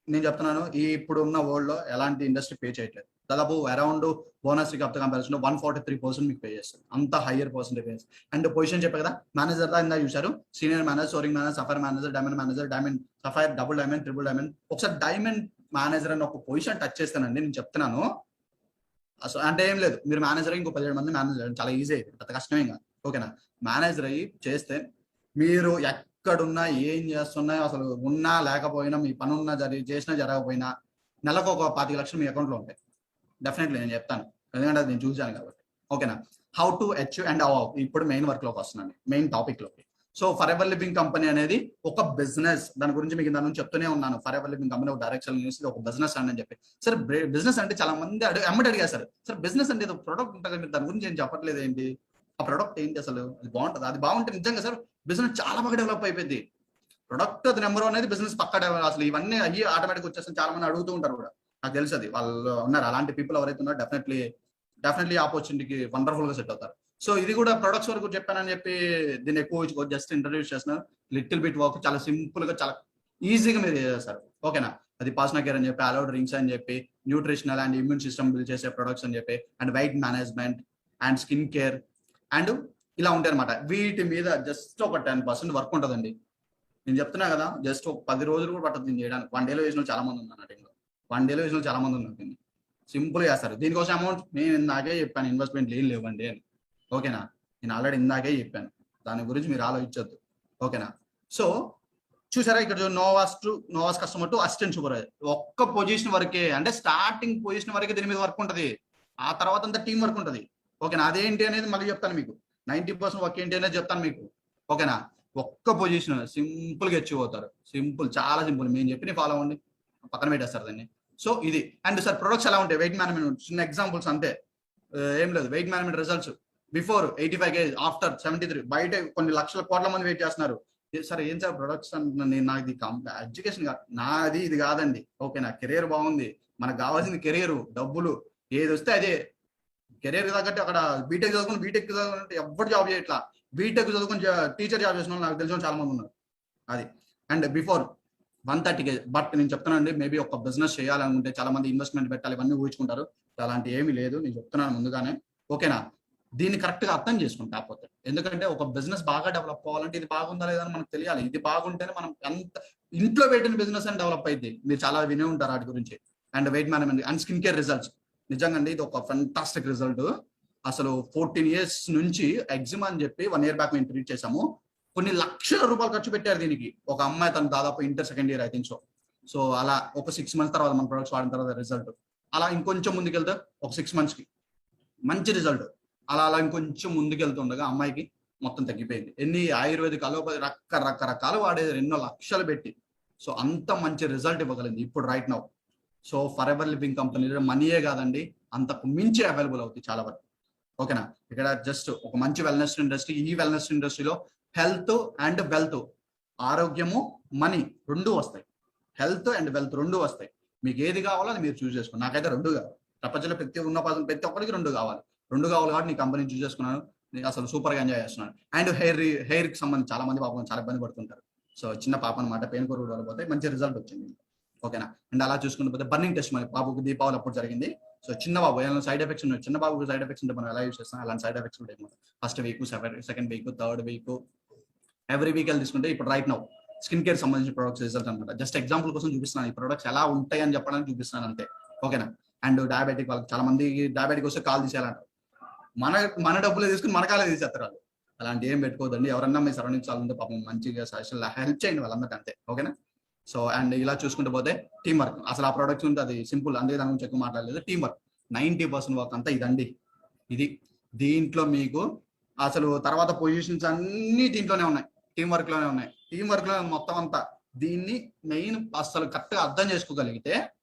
నేను చెప్తున్నాను, ఈ ఇప్పుడు ఉన్న వరల్డ్ లో ఎలాంటి ఇండస్ట్రీ పే చేయట్లేదు. దాదాపు అరౌండ్ బోనస్ రికాప్తో కంపారిజన్ 143% మీకు పే చేస్తారు, అంత హైయర్ పర్సెంటేజ్. అండ్ పొజిషన్ చెప్పే కదా, మేనేజర్ దా ఇందా చూసారు, senior manager, soaring manager, sapphire manager, diamond manager, diamond sapphire, double diamond, triple diamond. ఒకసారి డైమండ్ మేనేజర్ అని ఒక పొజిషన్ టచ్ చేస్తానండి, నేను చెప్తున్నాను. అసలు అంటే ఏం లేదు, మీరు మేనేజర్ ఇంకో 17 మంది మేనేజర్, చాలా ఈజీ అయితే పెద్ద కష్టమేం కాదు. ఓకేనా? మేనేజర్ అయ్యి చేస్తే మీరు ఎక్కడున్నా ఏం చేస్తున్నా, అసలు ఉన్నా లేకపోయినా, మీ పని ఉన్నా చేసినా జరగకపోయినా, నెలకు ఒక 25 లక్షలు మీ అకౌంట్లో ఉంటాయి. డెఫినెట్లీ నేను చెప్తాను, ఎందుకంటే అది నేను చూసాను కాబట్టి. ఓకేనా? హౌ టు అచీవ్ అండ్ ఇప్పుడు మెయిన్ వర్క్ లోకి వస్తున్నాను, మెయిన్ టాపిక్ లోకి. So for ever Living company అనేది ఒక బిజినెస్. దాని గురించి మీకు దాని నుంచి చెప్తూనే ఉన్నాను. ఫర్ ఎవర్ లివింగ్ కంపెనీ ఒక డైరెక్షన్ ఒక బిజినెస్ అని చెప్పి. సార్ బిజినెస్ అంటే చాలా మంది అడిగారు సార్ బిజినెస్ అంటే ఏదో ప్రొడక్ట్ ఉంటుంది, మీరు దాని గురించి ఏం చెప్పట్లేదు ఏంటి? ఆ ప్రొడక్ట్ ఏంటి అసలు? అది బాగుంటుంది, అది బాగుంటే నిజంగా సార్ బిజినెస్ చాలా బాగా డెవలప్ అయిపోయింది. ప్రొడక్ట్ అది నెంబర్ అనేది బిజినెస్ పక్క డెవలప్. అసలు ఇవన్నీ అయ్యి ఆటోమేటిక్ వచ్చేసి చాలా మంది అడుగుతూ ఉంటారు కూడా, నాకు తెలుసు అది. వాళ్ళు ఉన్నారు అలాంటి పీపుల్ ఎవరైతే ఉన్నారో డెఫినెట్లీ ఆపర్చునిటీకి వండర్ఫుల్ గా సెట్ అవుతారు. సో ఇది కూడా ప్రొడక్ట్స్ వరకు చెప్పానని చెప్పి దీన్ని ఎక్కువ జస్ట్ ఇంట్రడ్యూస్ చేస్తున్నారు. లిటిల్ బిట్ వర్క్ చాలా సింపుల్ గా, చాలా ఈజీగా మీరు చేస్తారు. ఓకేనా? అది పాస్నా కేర్ అని చెప్పి, అలౌడ్ డ్రింక్స్ అని చెప్పి, nutritional and immune system build చేసే ప్రొడక్ట్స్ అని చెప్పి, and weight management and skin care and ఇలా ఉంటాయి అనమాట. వీటి మీద జస్ట్ ఒక 10% వర్క్ ఉంటుందండి. నేను చెప్తున్నా కదా, జస్ట్ ఒక 10 రోజులు కూడా పట్టదు దీన్ని చేయడానికి. 1 డేలో చేసిన చాలా మంది ఉన్నారు నా టీంలో, 1 డేలో చేసిన చాలా మంది ఉన్నారు. దీన్ని సింపుల్ చేస్తారు. దీనికోసం అమౌంట్ నేను ఇందాకే చెప్పాను, ఇన్వెస్ట్మెంట్ లేవండి అని. ఓకేనా? నేను ఆల్రెడీ ఇందాకే చెప్పాను, దాని గురించి మీరు ఆలోచించొద్దు. ఓకేనా? సో చూసారా, ఇక్కడ నోవాస్ కస్టమర్ టు అసిస్టెంట్ సూపర్వైజర్ ఒక్క పొజిషన్ వరకే, అంటే స్టార్టింగ్ పొజిషన్ వరకే దీని మీద వర్క్ ఉంటుంది. ఆ తర్వాత అంతా టీం వర్క్ ఉంటుంది. ఓకేనా? అదేంటి అనేది మళ్ళీ చెప్తాను మీకు. 90% వర్క్ ఏంటి అనేది చెప్తాను మీకు. ఓకేనా? ఒక్క పొజిషన్ సింపుల్ గా అచీవ్ అవుతారు. సింపుల్, చాలా సింపుల్. మేము చెప్పి ఫాలో అవ్వండి, పక్కన పెట్టేస్తారు దాన్ని. సో ఇది. అండ్ సార్ ప్రొడక్ట్స్ ఎలా ఉంటాయి? వెయిట్ మేనేజ్మెంట్ చిన్న ఎగ్జాంపుల్స్ అంతే, ఏం లేదు. Weight management results before 85 age, after 73, బయట కొన్ని లక్షల కోట్ల మంది వెయిట్ చేస్తున్నారు. సార్ ఏం సార్ ప్రొడక్ట్స్ అంటున్నాను, నాకు ఇది ఎడ్యుకేషన్ నాది ఇది కాదండి. ఓకే, నా కెరీర్ బాగుంది, మనకు కావాల్సింది కెరీర్, డబ్బులు, ఏది వస్తే అదే. కెరీర్ తగ్గట్టు అక్కడ బీటెక్ చదువుకుంటే ఎవ్వరు జాబ్ చేయట్లా. బీటెక్ చదువుకుని టీచర్ జాబ్ చేసిన వాళ్ళు నాకు తెలిసిన చాలా మంది ఉన్నారు. అది అండ్ బిఫోర్ 130 బట్ నేను చెప్తున్నానండి, మేబీ ఒక బిజినెస్ చేయాలనుకుంటే చాలా మంది ఇన్వెస్ట్మెంట్ పెట్టాలి, ఇవన్నీ ఊహించుకుంటారు. అలాంటి ఏమీ లేదు, నేను చెప్తున్నాను ముందుగానే. ఓకేనా, దీన్ని కరెక్ట్ గా అర్థం చేసుకుంటాం. కాకపోతే ఎందుకంటే ఒక బిజినెస్ బాగా డెవలప్ అవ్వాలంటే ఇది బాగుందా లేదా అని మనకు తెలియాలి. ఇది బాగుంటేనే మనం ఎంత ఇంట్లో పెట్టిన బిజినెస్ అని డెవలప్ అయింది. మీరు చాలా వినే ఉంటారు వాటి గురించి. And weight management and skin care results, నిజంగా అండి ఇది ఒక ఫెంటాస్టిక్ రిజల్ట్. అసలు 14 years నుంచి ఎగ్జిమా అని చెప్పి 1 year బ్యాక్ మేము ట్రీట్ చేసాము. కొన్ని లక్షల రూపాయలు ఖర్చు పెట్టారు దీనికి. ఒక అమ్మాయి తను దాదాపు inter 2nd year I think so అలా ఒక 6 months తర్వాత మన ప్రొడక్ట్స్ వాడిన తర్వాత రిజల్ట్ అలా ఇంకొంచెం ముందుకెళ్తే ఒక 6 months కి మంచి రిజల్ట్. అలా ఇంకొంచెం ముందుకెళ్తుండగా అమ్మాయికి మొత్తం తగ్గిపోయింది. ఎన్ని ఆయుర్వేదిక్ అలోపతి రకరకాలు వాడేది, 2 లక్షలు పెట్టి. సో అంత మంచి రిజల్ట్ ఇవ్వగలిగింది ఇప్పుడు right now. So for ever living కంపెనీలో మనీయే కాదండి, అంతకు మించి అవైలబుల్ అవుతాయి చాలా వరకు. ఓకేనా, ఇక్కడ జస్ట్ ఒక మంచి వెల్నెస్ ఇండస్ట్రీ. ఈ వెల్నెస్ ఇండస్ట్రీలో హెల్త్ అండ్ వెల్త్, ఆరోగ్యము మనీ 2 వస్తాయి. హెల్త్ అండ్ వెల్త్ 2 వస్తాయి. మీకు ఏది కావాలో అది మీరు చూస్ చేసుకోండి. నాకైతే 2 కావాలి. ప్రపంచంలో ప్రతి ఒక్కరికి 2 కావాలి. 2 కావాలి కాబట్టి నీ కంపెనీ చూస్ చేసుకున్నాను. నేను అసలు సూపర్ గా ఎంజాయ్ చేస్తున్నాను. అండ్ హెయిర్ కి సంబంధించి చాలా మంది పాపం చాలా ఇబ్బంది పడుతుంటారు. సో చిన్న పాప అనమాట, పెయిన్ కూర వల్ల పోతే మంచి రిజల్ట్ వచ్చింది. ఓకేనా, అండ్ అలా చూసుకుంటూ పోతే బర్నింగ్ టెస్ట్ మరి బాబుకి దీపావళి అప్పుడు జరిగింది. సో చిన్న బాబు ఏమైనా సైడ్ ఎఫెక్ట్స్ ఉన్నాయి, చిన్న బాబుకి సైడ్ ఎఫెక్ట్స్ ఉంటే మనం ఎలా యూస్ చేస్తాం, అలాంటి సైడ్ ఎఫెక్ట్స్ ఉంటాయి. First week, second week, third week, every week వెళ్ళి తీసుకుంటే ఇప్పుడు రైట్ నౌ స్కిన్ కేర్ సంబంధించిన ప్రొడక్ట్స్ రిజల్ట్ అనమాట. జస్ట్ ఎగ్జాంపుల్ కోసం చూపిస్తున్నాను, ఈ ప్రొడక్ట్స్ ఎలా ఉంటాయి అని చెప్పడానికి చూపిస్తున్నాను అంతే. ఓకేనా, అండ్ డయాబెటిక్ వాళ్ళకి చాలా మంది డయాబెటిక్ వస్తే కాల్ తీసేయాలంటారు. మన డబ్బులు తీసుకుని మన కాలే తీసేస్తారు వాళ్ళు. అలాంటి ఏం పెట్టుకోవద్దండి. ఎవరన్నా మీ సరౌండింగ్స్ వాళ్ళంటే పాపం మంచిగా సజెషన్ హెల్ప్ చేయండి వాళ్ళందరికీ అంతే. ఓకేనా, సో అండ్ ఇలా చూసుకుంటూ పోతే టీం వర్క్, అసలు ఆ ప్రొడక్ట్స్ ఉంటే అది సింపుల్, అందుకే దాని గురించి ఎక్కువ మాట్లాడలేదు. టీం వర్క్ 90% వర్క్ అంతా ఇదండి. ఇది దీంట్లో మీకు అసలు తర్వాత పొజిషన్స్ అన్ని దీంట్లోనే ఉన్నాయి, టీం వర్క్ లోనే ఉన్నాయి. టీం వర్క్ లో మొత్తం అంతా దీన్ని మెయిన్ అసలు కరెక్ట్ గా అర్థం చేసుకోగలిగితే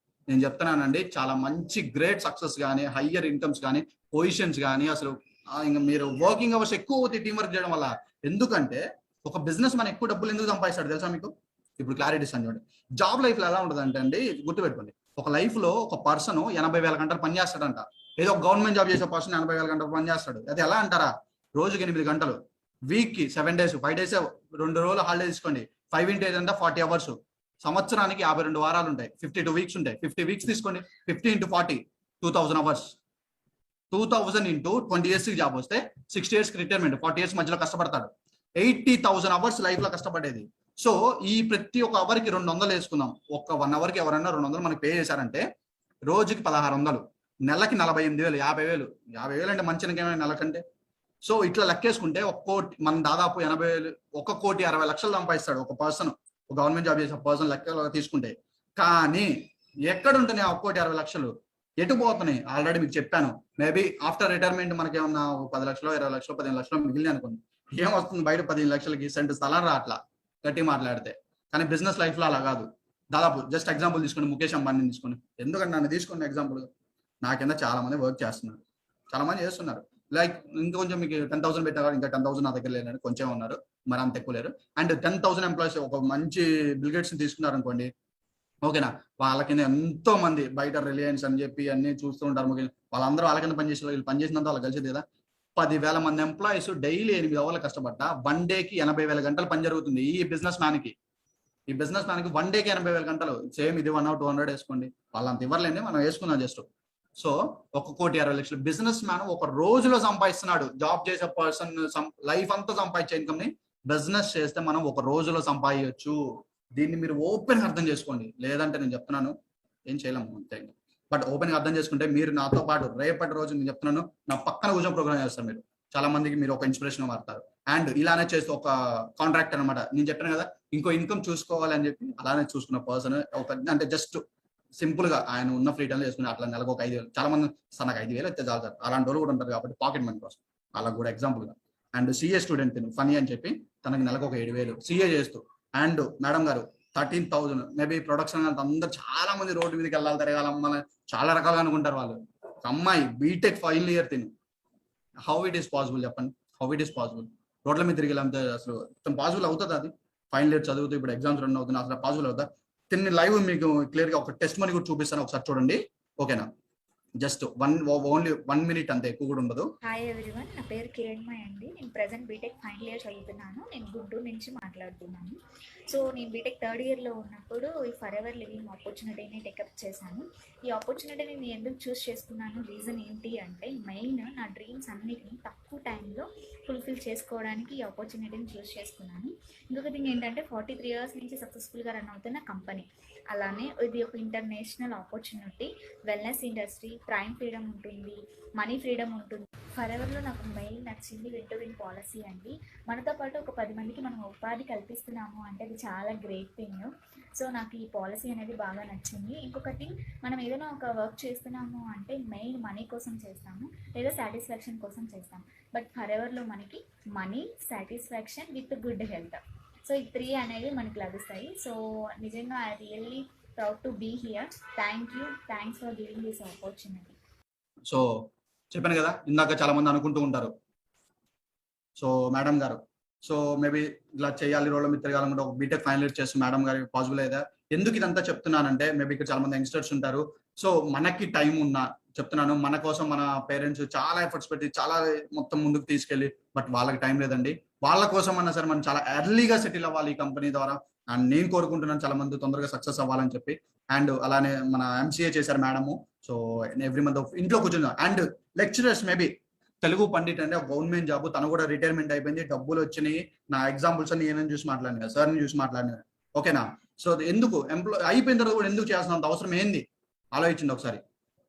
నేను చెప్తున్నానండి, చాలా మంచి గ్రేట్ సక్సెస్ కానీ, హయ్యర్ ఇన్కమ్స్ కానీ, పొజిషన్స్ కానీ, అసలు ఇంకా మీరు వర్కింగ్ అవర్స్ ఎక్కువ అవుతాయి టీం వర్క్ చేయడం వల్ల. ఎందుకంటే ఒక బిజినెస్ మన ఎక్కువ డబ్బులు ఎందుకు సంపాదిస్తాడు తెలుసా మీకు? ఇప్పుడు క్లారిటీ ఇస్తాను చూడండి. జాబ్ లైఫ్ లో ఎలా ఉంటుంది అంటే అండి, గుర్తుపెట్టుకోండి, ఒక లైఫ్ లో ఒక పర్సన్ 80,000 గంటలు పని చేస్తాడంట. ఏదో ఒక గవర్నమెంట్ జాబ్ చేసే పర్సన్ 80,000 గంటలు పని చేస్తాడు. అది ఎలా అంటారా? రోజుకి 8 గంటలు, వీక్ కి 7 days, 5 days, 2 రోజులు హాలిడే తీసుకోండి, 5 into 8 అంటే 40 hours. సంవత్సరానికి 52 వారాలు ఉంటాయి, 52 weeks ఉంటాయి. 50 weeks తీసుకోండి, 50 into 40, 2000 hours. 2000 into 20 years కి జాబ్ వస్తే 60 years కి రిటైర్మెంట్, 40 years మధ్యలో కష్టపడతాడు. 80,000 hours లైఫ్ లో కష్టపడేది. సో ఈ ప్రతి ఒక్క అవర్ కి 200 వేసుకుందాం. ఒక్క 1 hour కి ఎవరైనా 200 మనకి పే చేశారంటే రోజుకి 1600, నెలకి 48,000, 50,000. 50,000 అంటే మంచి ఏమైనా నెలకంటే. సో ఇట్లా లెక్కేసుకుంటే 1 కోటి, మనం దాదాపు 80,000, 1,60,00,000 సంపాదిస్తాడు ఒక పర్సన్, ఒక గవర్నమెంట్ జాబ్ చేసే పర్సన్ లెక్కలో తీసుకుంటే. కానీ ఎక్కడ ఉంటున్నాయి 1,60,00,000? ఎటు పోతున్నాయి? ఆల్రెడీ మీకు చెప్పాను. మేబీ ఆఫ్టర్ రిటైర్మెంట్ మనకి ఏమన్నా 10 లక్షలు, 20 లక్షలు, 15 లక్షలు మిగిలిన అనుకోండి. ఏమొస్తుంది బయట? 15 లక్షలకి సెంటు స్థలం రాట్లా, గట్టి మాట్లాడితే. కానీ బిజినెస్ లైఫ్ లో అలా కాదు. దాదాపు జస్ట్ ఎగ్జాంపుల్ తీసుకోండి, ముఖేష్ అంబానీ తీసుకోండి. ఎందుకంటే నన్ను తీసుకున్న ఎగ్జాంపుల్, నా కింద చాలా మంది వర్క్ చేస్తున్నారు, చాలా మంది చేస్తున్నారు. లైక్ ఇంకొంచెం మీకు 10,000 పెట్టినా ఇంకా 10,000 నా దగ్గర లేదండి, కొంచెం ఉన్నారు, మరి అంత ఎక్కువ లేరు. అండ్ 10,000 ఎంప్లాయీస్ ఒక మంచి బిల్గేట్స్ తీసుకున్నారు అనుకోండి. ఓకేనా, వాళ్ళ కింద ఎంతో మంది బయట రిలయన్స్ అని చెప్పి అన్ని చూస్తూ ఉంటారు. వాళ్ళందరూ వాళ్ళ కింద పనిచేసే, వీళ్ళు పనిచేసినంత వాళ్ళకి కలిసేది కదా. 10,000 మంది ఎంప్లాయీస్ డైలీ 8 hours కష్టపడ్డా 1 dayకి 80,000 గంటలు పని జరుగుతుంది. ఈ బిజినెస్ మ్యాన్ కి 1 dayకి 80,000 గంటలు. సేమ్ ఇది 1 or 200 వేసుకోండి, వాళ్ళంత ఇవ్వలేండి, మనం వేసుకుందాం జస్ట్. సో 1,60,00,000 బిజినెస్ మ్యాన్ ఒక రోజులో సంపాదిస్తున్నాడు. జాబ్ చేసే పర్సన్ లైఫ్ అంతా సంపాదించే ఇన్కమ్ ని బిజినెస్ చేస్తే మనం ఒక రోజులో సంపాదించవచ్చు. దీన్ని మీరు ఓపెన్ గా అర్థం చేసుకోండి, లేదంటే నేను చెప్తున్నాను ఏం చేయలేము అంతే. బట్ ఓపెన్ గా అర్థం చేసుకుంటే మీరు నాతో పాటు రేపటి రోజు నేను చెప్తున్నాను, నా పక్కన కూర్చొని ప్రోగ్రామ్ చేస్తారు. మీరు చాలా మందికి మీరు ఒక ఇన్స్పిరేషన్ మారుతారు. అండ్ ఇలానే చేస్తూ ఒక కాంట్రాక్ట్ అనమాట. నేను చెప్పాను కదా, ఇంకో ఇన్కమ్ చూసుకోవాలి అని చెప్పి అలానే చూసుకున్న పర్సన్ ఒక, అంటే జస్ట్ సింపుల్ గా ఆయన ఉన్న ఫ్రీ టైంలో చేసుకుని అట్లా నెలకు ఒక 5,000. చాలా మంది సార్ నాకు 5,000 అయితే చాలు సార్, అలాంటి వాళ్ళు కూడా ఉంటారు కాబట్టి పాకెట్ మనీ కోసం, అలా కూడా ఎగ్జాంపుల్ గా. అండ్ సిఏ స్టూడెంట్ ఫనీ అని చెప్పి తనకి నెలకు ఒక 7,000 సిఏ చేస్తూ. అండ్ మేడం గారు 13,000. మేబీ ప్రొడక్షన్ అందరూ చాలా మంది రోడ్డు మీదకి వెళ్ళాలి, తిరగాలి, మన చాలా రకాలుగా అనుకుంటారు వాళ్ళు. ఒక అమ్మాయి బీటెక్ ఫైనల్ ఇయర్ తిని హౌ ఇట్ ఈస్ పాసిబుల్ చెప్పండి, హౌ ఇట్ ఈస్ పాసిబుల్? రోడ్ల మీద తిరిగి వెళ్తే అసలు పాసిబుల్ అవుతుంది అది? ఫైనల్ ఇయర్ చదువుతూ ఇప్పుడు ఎగ్జామ్స్ రన్ అవుతుంది, అసలు పాసిబుల్ అవుతా? తిన్ని లైవ్ మీకు క్లియర్ గా ఒక టెస్ట్ మనీ కూడా చూపిస్తాను, ఒకసారి చూడండి, ఓకేనా? జస్ట్ ఓన్లీ 1 minute అంతే, ఎక్కువ కూడా ఉండదు. హాయ్ ఎవ్రీవన్, నా పేరు కిరణ్మయ్ అండి. నేను ప్రజెంట్ బీటెక్ ఫైనల్ ఇయర్ చదువుతున్నాను. నేను గుంటూరు నుంచి మాట్లాడుతున్నాను. సో నేను బీటెక్ థర్డ్ ఇయర్లో ఉన్నప్పుడు ఈ ఫర్ ఎవర్ లివింగ్ ఆపర్చునిటీని టేకప్ చేశాను. ఈ ఆపర్చునిటీని నేను ఎందుకు చూస్ చేసుకున్నాను, రీజన్ ఏంటి అంటే మెయిన్ నా డ్రీమ్స్ అన్నిటిని తక్కువ టైంలో ఫుల్ఫిల్ చేసుకోవడానికి ఈ ఆపర్చునిటీని చూస్ చేసుకున్నాను. ఇంకొక థింగ్ ఏంటంటే 43 years నుంచి సక్సెస్ఫుల్గా రన్ అవుతున్న కంపెనీ. అలానే ఇది ఒక international opportunity, wellness industry, prime freedom ఉంటుంది, మనీ ఫ్రీడమ్ ఉంటుంది. ఫర్ ఎవర్లో నాకు మెయిన్ నచ్చింది విన్ టు విన్ పాలసీ అండి. మనతో పాటు ఒక 10 మందికి మనం ఉపాధి కల్పిస్తున్నాము అంటే అది చాలా గ్రేట్ థింగ్. సో నాకు ఈ పాలసీ అనేది బాగా నచ్చింది. ఇంకొకటి, మనం ఏదైనా ఒక వర్క్ చేస్తున్నాము అంటే మెయిన్ మనీ కోసం చేస్తాము లేదా సాటిస్ఫాక్షన్ కోసం చేస్తాము. బట్ ఫర్ ఎవర్లో మనకి money, satisfaction with good health, so ఈ 3 అనేవి మనకి లభిస్తాయి. సో నిజంగా I really proud to be here. Thanks for giving this opportunity. So చెప్పాను కదా, ఇందాక చాలా మంది అనుకుంటూ ఉంటారు, సో మేడం గారు, సో మేబీ ఇలా చేయాలి, రోడ్ల మీద తిరగాలనుకుంటే ఒక బీటెక్ ఫైనల్ ఇయర్ చేసి మేడం గారికి పాసిబుల్ అయ్యేదా? ఎందుకు ఇదంతా చెప్తున్నానంటే, మేబీ ఇక్కడ చాలా మంది యంగ్స్టర్స్ ఉంటారు. సో మనకి టైం ఉన్నా చెప్తున్నాను, మన కోసం మన పేరెంట్స్ చాలా ఎఫర్ట్స్ పెట్టి చాలా మొత్తం ముందుకు తీసుకెళ్ళి, బట్ వాళ్ళకి టైం లేదండి. వాళ్ళ కోసం అన్నా సరే మనం చాలా ఎర్లీగా సెటిల్ అవ్వాలి ఈ కంపెనీ ద్వారా. అండ్ నేను కోరుకుంటున్నాను చాలా మంది తొందరగా సక్సెస్ అవ్వాలని చెప్పి. అండ్ అలానే మన ఎంసీఏ చేశారు మేడము. సో ఎవ్రీ మంత్ ఇంట్లో కూర్చున్నా. And lecturers, maybe Telugu Pandit అంటే ఒక గవర్నమెంట్ జాబ్, తను కూడా రిటైర్మెంట్ అయిపోయింది, డబ్బులు వచ్చినాయి. నా ఎగ్జాంపుల్స్ అన్ని ఏమైనా చూసి మాట్లాడినా, సార్ని చూసి మాట్లాడినా, ఓకేనా? సో ఎందుకు ఎంప్లాయ్ అయిపోయిన తర్వాత కూడా ఎందుకు చేస్తున్నంత అవసరం ఏంది ఆలోచించండి ఒకసారి.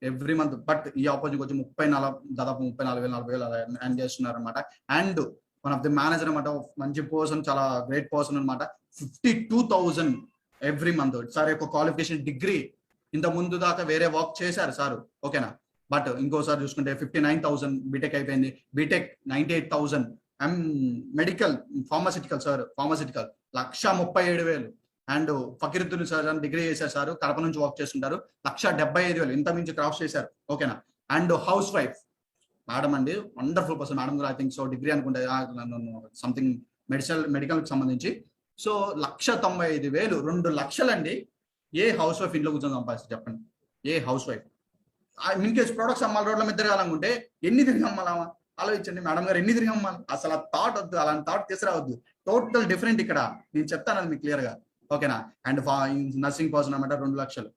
ఎవ్రీ మంత్ బట్ ఈ ఆపర్చునిటీ వచ్చి 34,000 అలా ఎర్న్ చేస్తున్నారు అనమాట. And one of the manager అనమాట, మంచి పర్సన్, చాలా గ్రేట్ పర్సన్ అనమాట. 52,000 ఎవ్రీ మంత్. సార్ యొక్క క్వాలిఫికేషన్ డిగ్రీ, ఇంత ముందు దాకా వేరే వర్క్ చేశారు సార్, ఓకేనా? బట్ ఇంకోసారి చూసుకుంటే 59,000 బీటెక్ అయిపోయింది, BTech 98,000. Medical pharmaceutical sir, pharmaceutical 1,37,000. And Fakiruddin sir అని డిగ్రీ చేశారు సార్, కడప నుంచి వర్క్ చేస్తుంటారు, 1,75,000, ఇంత మించి క్రాస్ చేశారు, ఓకేనా? అండ్ హౌస్ వైఫ్ మేడం అండి, వండర్ఫుల్ పర్సన్ మేడం గారు. ఐ థింక్ సో డిగ్రీ అనుకుంటే సంథింగ్ మెడికల్ కి సంబంధించి. సో 1,95,000, 2 లక్షలు అండి. ఏ హౌస్ వైఫ్ ఇంట్లో కూర్చొని సంపాదిస్తారు చెప్పండి? A housewife in case products అమ్మాలి, రోడ్ల మీద తిరగాలనుకుంటే ఎన్ని తిరిగి అమ్మాలా ఆలోచించండి మేడం గారు, ఎన్ని తిరిగి అమ్మాలి? అసలు ఆ థాట్ వద్దు, అలాంటి థాట్ తీసుకురావద్దు. టోటల్ డిఫరెంట్ ఇక్కడ, నేను చెప్తాను అది మీకు క్లియర్ గా, ఓకేనా? అండ్ నర్సింగ్ పర్సన్ అనమాట 2 లక్షలు.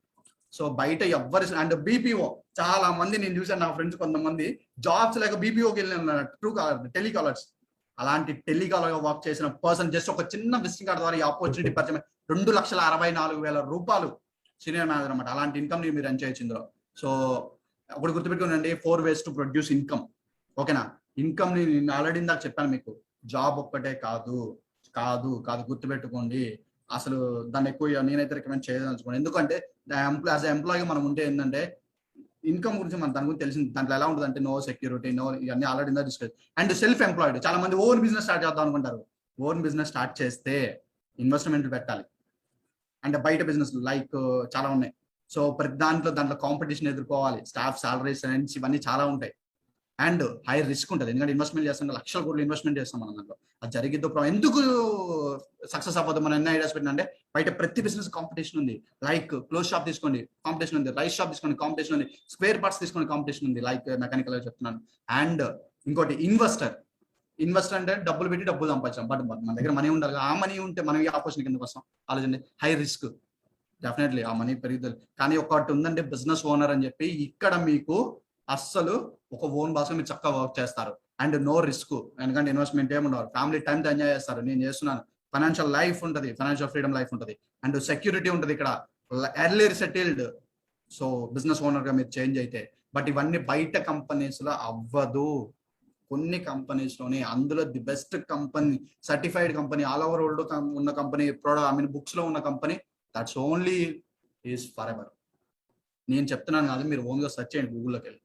సో బయట ఎవ్వరు, అండ్ బీపీఓ చాలా మంది నేను చూసాను, నా ఫ్రెండ్స్ కొంతమంది జాబ్స్ లేక బీపీఓకి వెళ్ళిన ట్రూ కాలర్, టెలికాలర్స్. అలాంటి టెలికాలర్ గా వర్క్ చేసిన పర్సన్ జస్ట్ ఒక చిన్న విజిటింగ్ కార్డ్ ద్వారా ఈ ఆపర్చునిటీ పరిచయం 2,64,000 రూపాయలు సీనియర్ మేనేజర్ అనమాట. అలాంటి ఇన్కమ్ ని మీరు రన్ చేయొచ్చు ఇందులో. సో ఒకటి గుర్తుపెట్టుకోండి, 4 ways టు ప్రొడ్యూస్ ఇన్కమ్, ఓకేనా? ఇన్కమ్ ని నేను ఆల్రెడీ ఇందాక చెప్పాను మీకు, జాబ్ ఒక్కటే కాదు కాదు కాదు, గుర్తుపెట్టుకోండి. అసలు దాన్ని ఎక్కువ నేనైతే రికమెండ్ చేయదలుచుకోండి. ఎందుకంటే యాజ్ ఎంప్లాయీగా మనం ఉంటే ఏంటంటే, ఇన్కమ్ గురించి మన దాని గురించి తెలిసింది, దాంట్లో ఎలా ఉంటుంది అంటే నో సెక్యూరిటీ, నో, ఇవన్నీ ఆల్రెడీ ఇందా డిస్కస్. అండ్ సెల్ఫ్ ఎంప్లాయిడ్, చాలా మంది ఓన్ బిజినెస్ స్టార్ట్ చేద్దాం అనుకుంటారు. ఓన్ బిజినెస్ స్టార్ట్ చేస్తే ఇన్వెస్ట్మెంట్ పెట్టాలి. అంటే బయట బిజినెస్ లైక్ చాలా ఉన్నాయి. సో ప్రతి దాంట్లో కాంపిటీషన్ ఎదుర్కోవాలి, స్టాఫ్ సాలరీస్ ఇవన్నీ చాలా ఉంటాయి. అండ్ హై రిస్క్ ఉంటుంది, ఎందుకంటే ఇన్వెస్ట్మెంట్ చేస్తాం, లక్షల కోట్లు ఇన్వెస్ట్మెంట్ చేస్తాం మనం దాంట్లో. అది జరిగిద్దో ఎందుకు సక్సెస్ అవ్వదు మనం ఎన్ని ఐడియాస్ పెట్టినంటే, బయట ప్రతి బిజినెస్ కాంపిటీషన్ ఉంది. లైక్ క్లోజ్ షాప్ తీసుకోండి, కాంపిటీషన్ ఉంది. రైస్ షాప్ తీసుకోండి, కాంపిటీషన్ ఉంది. స్క్వేర్ పార్ట్స్ తీసుకోండి, కాంపిటీషన్ ఉంది. లైక్ మెకానికల్ చెప్తున్నాను. అండ్ ఇంకోటి ఇన్వెస్టర్ అంటే డబ్బులు పెట్టి డబ్బులు సంపాదించాం, బట్ మన దగ్గర మనీ ఉండాలి. ఆ మనీ ఉంటే మనం ఈ ఆపర్చునిటీ కిందకు వస్తాం. ఆలోచండి, హై రిస్క్, డెఫినెట్లీ ఆ మనీ పెరుగుతుంది. కానీ ఒకటి ఉందంటే బిజినెస్ ఓనర్ అని చెప్పి, ఇక్కడ మీకు అస్సలు ఒక ఓన్ బాస్ మీరు చక్కగా వర్క్ చేస్తారు. అండ్ నో రిస్క్, ఎందుకంటే ఇన్వెస్ట్మెంట్ ఏముండవు, ఫ్యామిలీ టైంతో ఎంజాయ్ చేస్తారు. నేను చేస్తున్నాను, ఫైనాన్షియల్ లైఫ్ ఉంటుంది, ఫైనాన్షియల్ ఫ్రీడమ్ లైఫ్ ఉంటుంది. అండ్ సెక్యూరిటీ ఉంటుంది ఇక్కడ, ఎర్లీర్ సెటిల్డ్. సో బిజినెస్ ఓనర్ గా మీరు చేంజ్ అయితే. బట్ ఇవన్నీ బయట కంపెనీస్ లో అవ్వదు. కొన్ని కంపెనీస్ లోనే, అందులో the best company, certified company, all over world ఉన్న కంపెనీ, ప్రోడక్ట్ బుక్స్ లో ఉన్న company, that's only is for ever. నేను చెప్తున్నాను కాదు, మీరు ఓన్ గా సెర్చ్ చేయండి, గూగుల్లోకి వెళ్ళి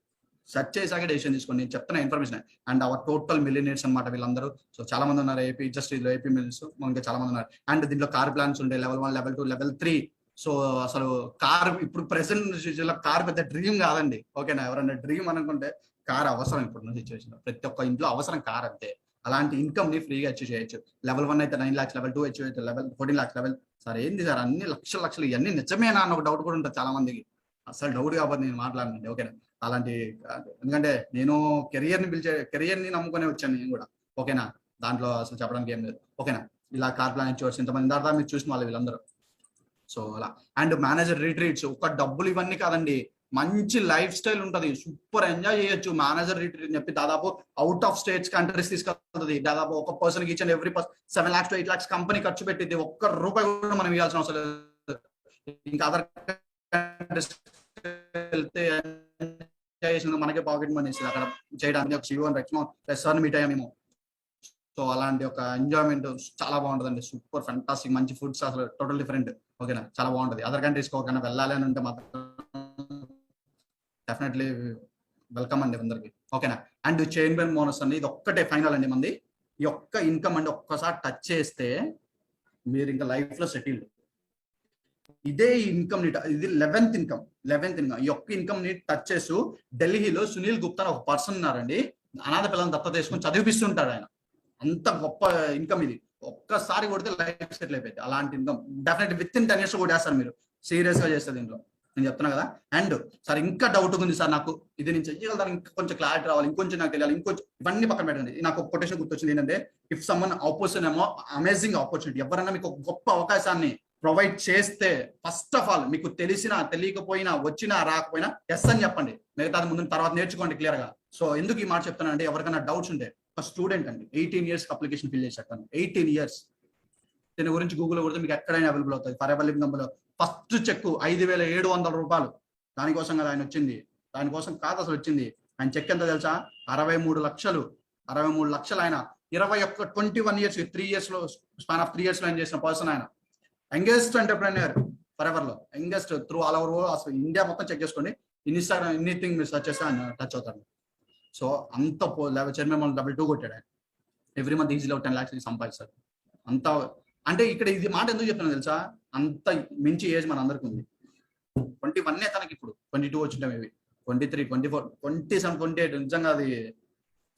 సెర్చ్ చేసాక డెసిషన్ తీసుకోండి. నేను చెప్తున్న information. And hour total millionaires అనమాట వీళ్ళందరూ. సో చాలా మంది ఉన్నారు ఏపీ, జస్ట్ ఇందులో ఏపీ మిలియన్స్ మనకి చాలా మంది ఉన్నారు. అండ్ దీంట్లో కార్ ప్లాన్స్ ఉంటాయి, level 1, level 2, level 3. సో అసలు కార్ ఇప్పుడు ప్రెసెంట్ సిచ్యువేషన్ లో కార్ పెద్ద డ్రీమ్ కాదండి. ఓకేనా, ఎవరైనా డ్రీమ్ అనుకుంటే కార్ అవసరం ఇప్పుడున్న సిచ్యువేషన్ లో. ప్రతి ఒక్క ఇంట్లో అవసరం కార్ అంతే. అలాంటి ఇన్కమ్ ని ఫ్రీగా అచీవ్ చేయొచ్చు. లెవెల్ 1 అయితే 9 lakhs, లెవెల్ 2 అచీవ్ అయితే లెవెల్ 14 lakhs, లెవెల్ సార్ ఏంది సార్ అన్ని లక్షలు ఇవన్నీ నిజమేనా అన్న ఒక డౌట్ కూడా ఉంటుంది చాలా మందికి. అసలు డౌట్ కాబట్టి నేను మాట్లాడనండి. ఓకేనా, అలాంటి ఎందుకంటే నేను కెరియర్ ని నమ్ముకునే వచ్చాను నేను కూడా. ఓకేనా, దాంట్లో అసలు చెప్పడానికి ఏం లేదు. ఓకేనా, ఇలా కార్ ప్లాన్ చూసి ఇంతమంది దాకా మీరు చూసిన వాళ్ళు వీళ్ళందరూ. సో అలా. అండ్ మేనేజర్ రిట్రీట్స్ ఒక డబ్బులు ఇవన్నీ కాదండి, మంచి లైఫ్ స్టైల్ ఉంటది, సూపర్ ఎంజాయ్ చేయొచ్చు. మేనేజర్ రిట్రీట్ అని చెప్పి దాదాపు అవుట్ ఆఫ్ స్టేట్స్ కంట్రీస్ తీసుకెళ్తుంది. దాదాపు ఒక పర్సన్ కి ఇచ్చిన every 7 lakhs to 8 lakhs company ఖర్చు పెట్టింది. ఒక్క రూపాయి కూడా మనం ఇవ్వాల్సిన అవసరం లేదు. ఇంకా అదర్ వెళ్తే ఎంజాయ్ చేసిన మనకే పాకెట్ మనీ ఇస్తుంది అక్కడ చేయడానికి. ఒక CEO రెస్టారెంట్ మీట్ అయ్యాం మేము. సో అలాంటి ఒక ఎంజాయ్మెంట్ చాలా బాగుంటుందండి. సూపర్ ఫెంటాస్టిక్, మంచి ఫుడ్స్ అసలు టోటల్ డిఫరెంట్. ఓకేనా, చాలా బాగుంటుంది. అదర్ కంట్రీస్ ఒకైనా వెళ్ళాలి అని ఉంటే మాత్రం డెఫినెట్లీ వెల్కమ్ అండి అందరికి. ఓకేనా, అండ్ చైన్ బెన్ బోనస్ అండి, ఇది ఒక్కటే ఫైనల్ అండి మంది. ఈ ఒక్క ఇన్కమ్ అండి ఒక్కసారి టచ్ చేస్తే మీరు ఇంకా లైఫ్ లో సెటిల్డ్. ఇదే ఇన్కమ్ ని, ఇది 11th ఇన్కమ్. ఈ ఒక్క ఇన్కమ్ ని టచ్ చేస్తూ ఢిల్లీలో సునీల్ గుప్తా ఒక పర్సన్ ఉన్నారండి, అనాథ పిల్లలను దత్త తీసుకొని చదివిపిస్తుంటాడు ఆయన. అంత గొప్ప ఇన్కమ్ ఇది. ఒక్కసారి కొడితే లైఫ్ సెటిల్ అయిపోయింది. అలాంటి income definite with in 10 years కొట్టేస్తారు మీరు, సీరియస్ గా చేస్తారు దీంట్లో. నేను చెప్తున్నా కదా. అండ్ సార్ ఇంకా డౌట్ ఉంది సార్ నాకు, ఇది నేను చెయ్యగలుగుతాను, ఇంకా కొంచెం క్లారిటీ రావాలి, ఇంకొంచెం నాకు తెలియాలి, ఇంకొంచెం ఇవన్నీ పక్కన పెట్టండి. నాకు ఒక కొటేషన్ గుర్తొచ్చింది ఏంటంటే, ఇఫ్ సమ్మన్ ఆపోజిషన్ ఏమో అమేజింగ్ ఆపర్చునిటీ, ఎవరైనా మీకు ఒక గొప్ప అవకాశాన్ని ప్రొవైడ్ చేస్తే ఫస్ట్ ఆఫ్ ఆల్ మీకు తెలిసినా తెలియకపోయినా వచ్చినా రాకపోయినా ఎస్ అని చెప్పండి. మిగతాది ముందు తర్వాత నేర్చుకోండి క్లియర్ గా. సో ఎందుకు ఈ మాట చెప్తాను అంటే, ఎవరికైనా డౌట్స్ ఉంటే, ఒక స్టూడెంట్ అండి 18 years అప్లికేషన్ ఫిల్ చేశాను. 18 years దీని గురించి గూగుల్ కొడితే మీకు ఎక్కడైనా అవైలబుల్ అవుతుంది. ఫరెవర్ లివింగ్ కంపెనీలో ఫస్ట్ చెక్ 5,700 రూపాయలు. దానికోసం కదా ఆయన వచ్చింది, దానికోసం కాదు అసలు వచ్చింది. ఆయన చెక్ ఎంత తెలుసా, 63 లక్షలు. 63 లక్షలు ఆయన 21 years 3 years లో స్పాన్ ఆఫ్ 3 years లో ఆయన చేసిన పర్సన్. ఆయన యంగెస్ట్ ఎంటర్ప్రెన్యూర్ ఫరెవర్ లో, యంగెస్ట్ త్రూ ఆల్ ఓవర్ అసలు ఇండియా మొత్తం చెక్ చేసుకోండి. ఇన్స్టాగ్రామ్ ఎనీథింగ్ మీరు సెర్చ్ చేస్తే ఆయన టచ్ అవుతాడు. సో అంత చైర్మన్ లెవెల్ 2 కొట్టాడు ఆయన. ఎవ్రీ మంత్ ఈజీలో 10 lakhs సంపాదిస్తారు. అంత అంటే ఇక్కడ ఇది మాట ఎందుకు చెప్తున్నా తెలుసా, అంత మించి ఏజ్ మన అందరికి ఉంది. 21 తనకి ఇప్పుడు 22 వచ్చింటాం, మేబీ 23, 24, 27, 28 నిజంగా అది.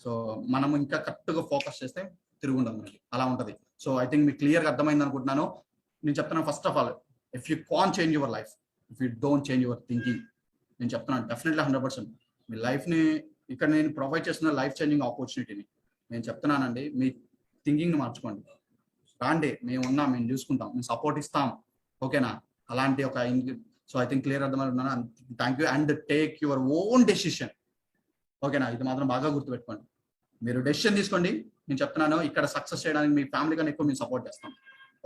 సో మనం ఇంకా కరెక్ట్ గా ఫోకస్ చేస్తే తిరుగుండదు మనకి, అలా ఉంటది. సో ఐ థింక్ మీకు క్లియర్ గా అర్థమైంది అనుకుంటున్నాను. నేను చెప్తున్నాను first of all, if you can change your life, if you don't change your thinking, నేను చెప్తున్నాను డెఫినెట్లీ 100% మీ లైఫ్ ని ఇక్కడ నేను ప్రొవైడ్ చేస్తున్న లైఫ్ చేంజింగ్ ఆపర్చునిటీని నేను చెప్తున్నానండి. మీ థింకింగ్ ని మార్చుకోండి, రాండి, మేము ఉన్నాం, మేము చూసుకుంటాం, మేము సపోర్ట్ ఇస్తాం. ఓకేనా, అలాంటి ఒక. సో ఐ థింక్ క్లియర్ అర్థమవుతున్నాను. Thank you. And take your own decision. ఓకేనా, ఇది మాత్రం బాగా గుర్తుపెట్టుకోండి. మీరు డెసిషన్ తీసుకోండి. నేను చెప్తున్నాను ఇక్కడ సక్సెస్ చేయడానికి మీ ఫ్యామిలీ కన్నా ఎక్కువ మేము సపోర్ట్ చేస్తాం.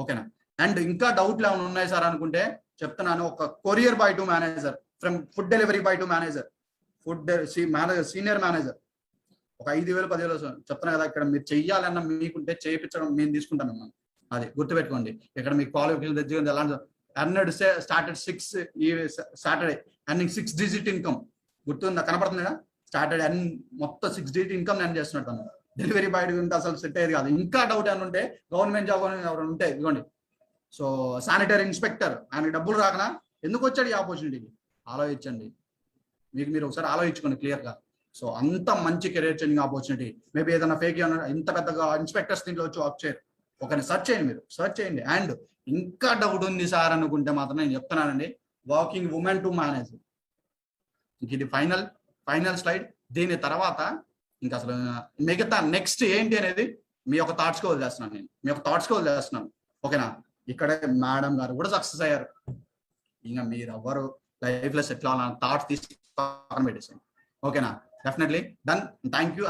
ఓకేనా, అండ్ ఇంకా డౌట్లు ఏమైనా ఉన్నాయి సార్ అనుకుంటే చెప్తున్నాను. ఒక courier boy to manager, from food delivery boy to manager, senior manager, ఒక 5,000, 10,000 చెప్తున్నా కదా. ఇక్కడ మీరు చెయ్యాలన్నా మీకుంటే చేయించడం మేము తీసుకుంటాం మిమ్మల్ని. అది గుర్తుపెట్టుకోండి. ఇక్కడ మీ క్వాలిఫికేషన్ తెచ్చుకుంటే ఎలాంటి ఎర్నడ్ స్టార్టెడ్ 6 ఈ సాటర్డే ఎర్నింగ్ 6 digit ఇన్కమ్. గుర్తుందా, కనపడుతుంది కదా, స్టార్టెడ్ ఎర్న్ మొత్తం 6 digit ఇన్కమ్ నేను చేస్తున్నట్టు. డెలివరీ బాయ్ ఉంటే అసలు సెట్ అయ్యేది కాదు. ఇంకా డౌట్ అని ఉంటే గవర్నమెంట్ జాబ్ ఎవరు ఉంటే ఇదిగోండి. సో శానిటరీ ఇన్స్పెక్టర్, ఆయనకి డబ్బులు రాకనా ఎందుకు వచ్చాడు ఈ ఆపర్చునిటీకి, ఆలోచించండి. మీకు మీరు ఒకసారి ఆలోచించుకోండి క్లియర్ గా. సో అంత మంచి కెరీర్ చేంజింగ్ ఆపర్చునిటీ. మేబీ ఏదైనా ఫేక్ ఇంత పెద్దగా ఇన్స్పెక్టర్స్ దీంట్లో వచ్చి వర్క్ చేయరు. ఒకరిని సెర్చ్ చేయండి, మీరు సెర్చ్ చేయండి. అండ్ ఇంకా డౌట్ ఉంది సార్ అనుకుంటే మాత్రం నేను చెప్తున్నానండి, వర్కింగ్ ఉమెన్ టు మేనేజర్. ఇది ఫైనల్ స్లైడ్. దీని తర్వాత ఇంకా అసలు మిగతా నెక్స్ట్ ఏంటి అనేది మీ యొక్క థాట్స్కి వదిలేస్తున్నాను. నేను మీ యొక్క థాట్స్కి వదిలేస్తున్నాను. ఓకేనా, ఇక్కడే మేడం గారు కూడా సక్సెస్ అయ్యారు. ఇంకా మీరు ఎవరు లైఫ్ లో సెటిల్ అవ్వాలన్న థాట్స్ తీసుకొని పెట్టేసాను. ఓకేనా, డెఫినెట్లీ డన్. Thank you.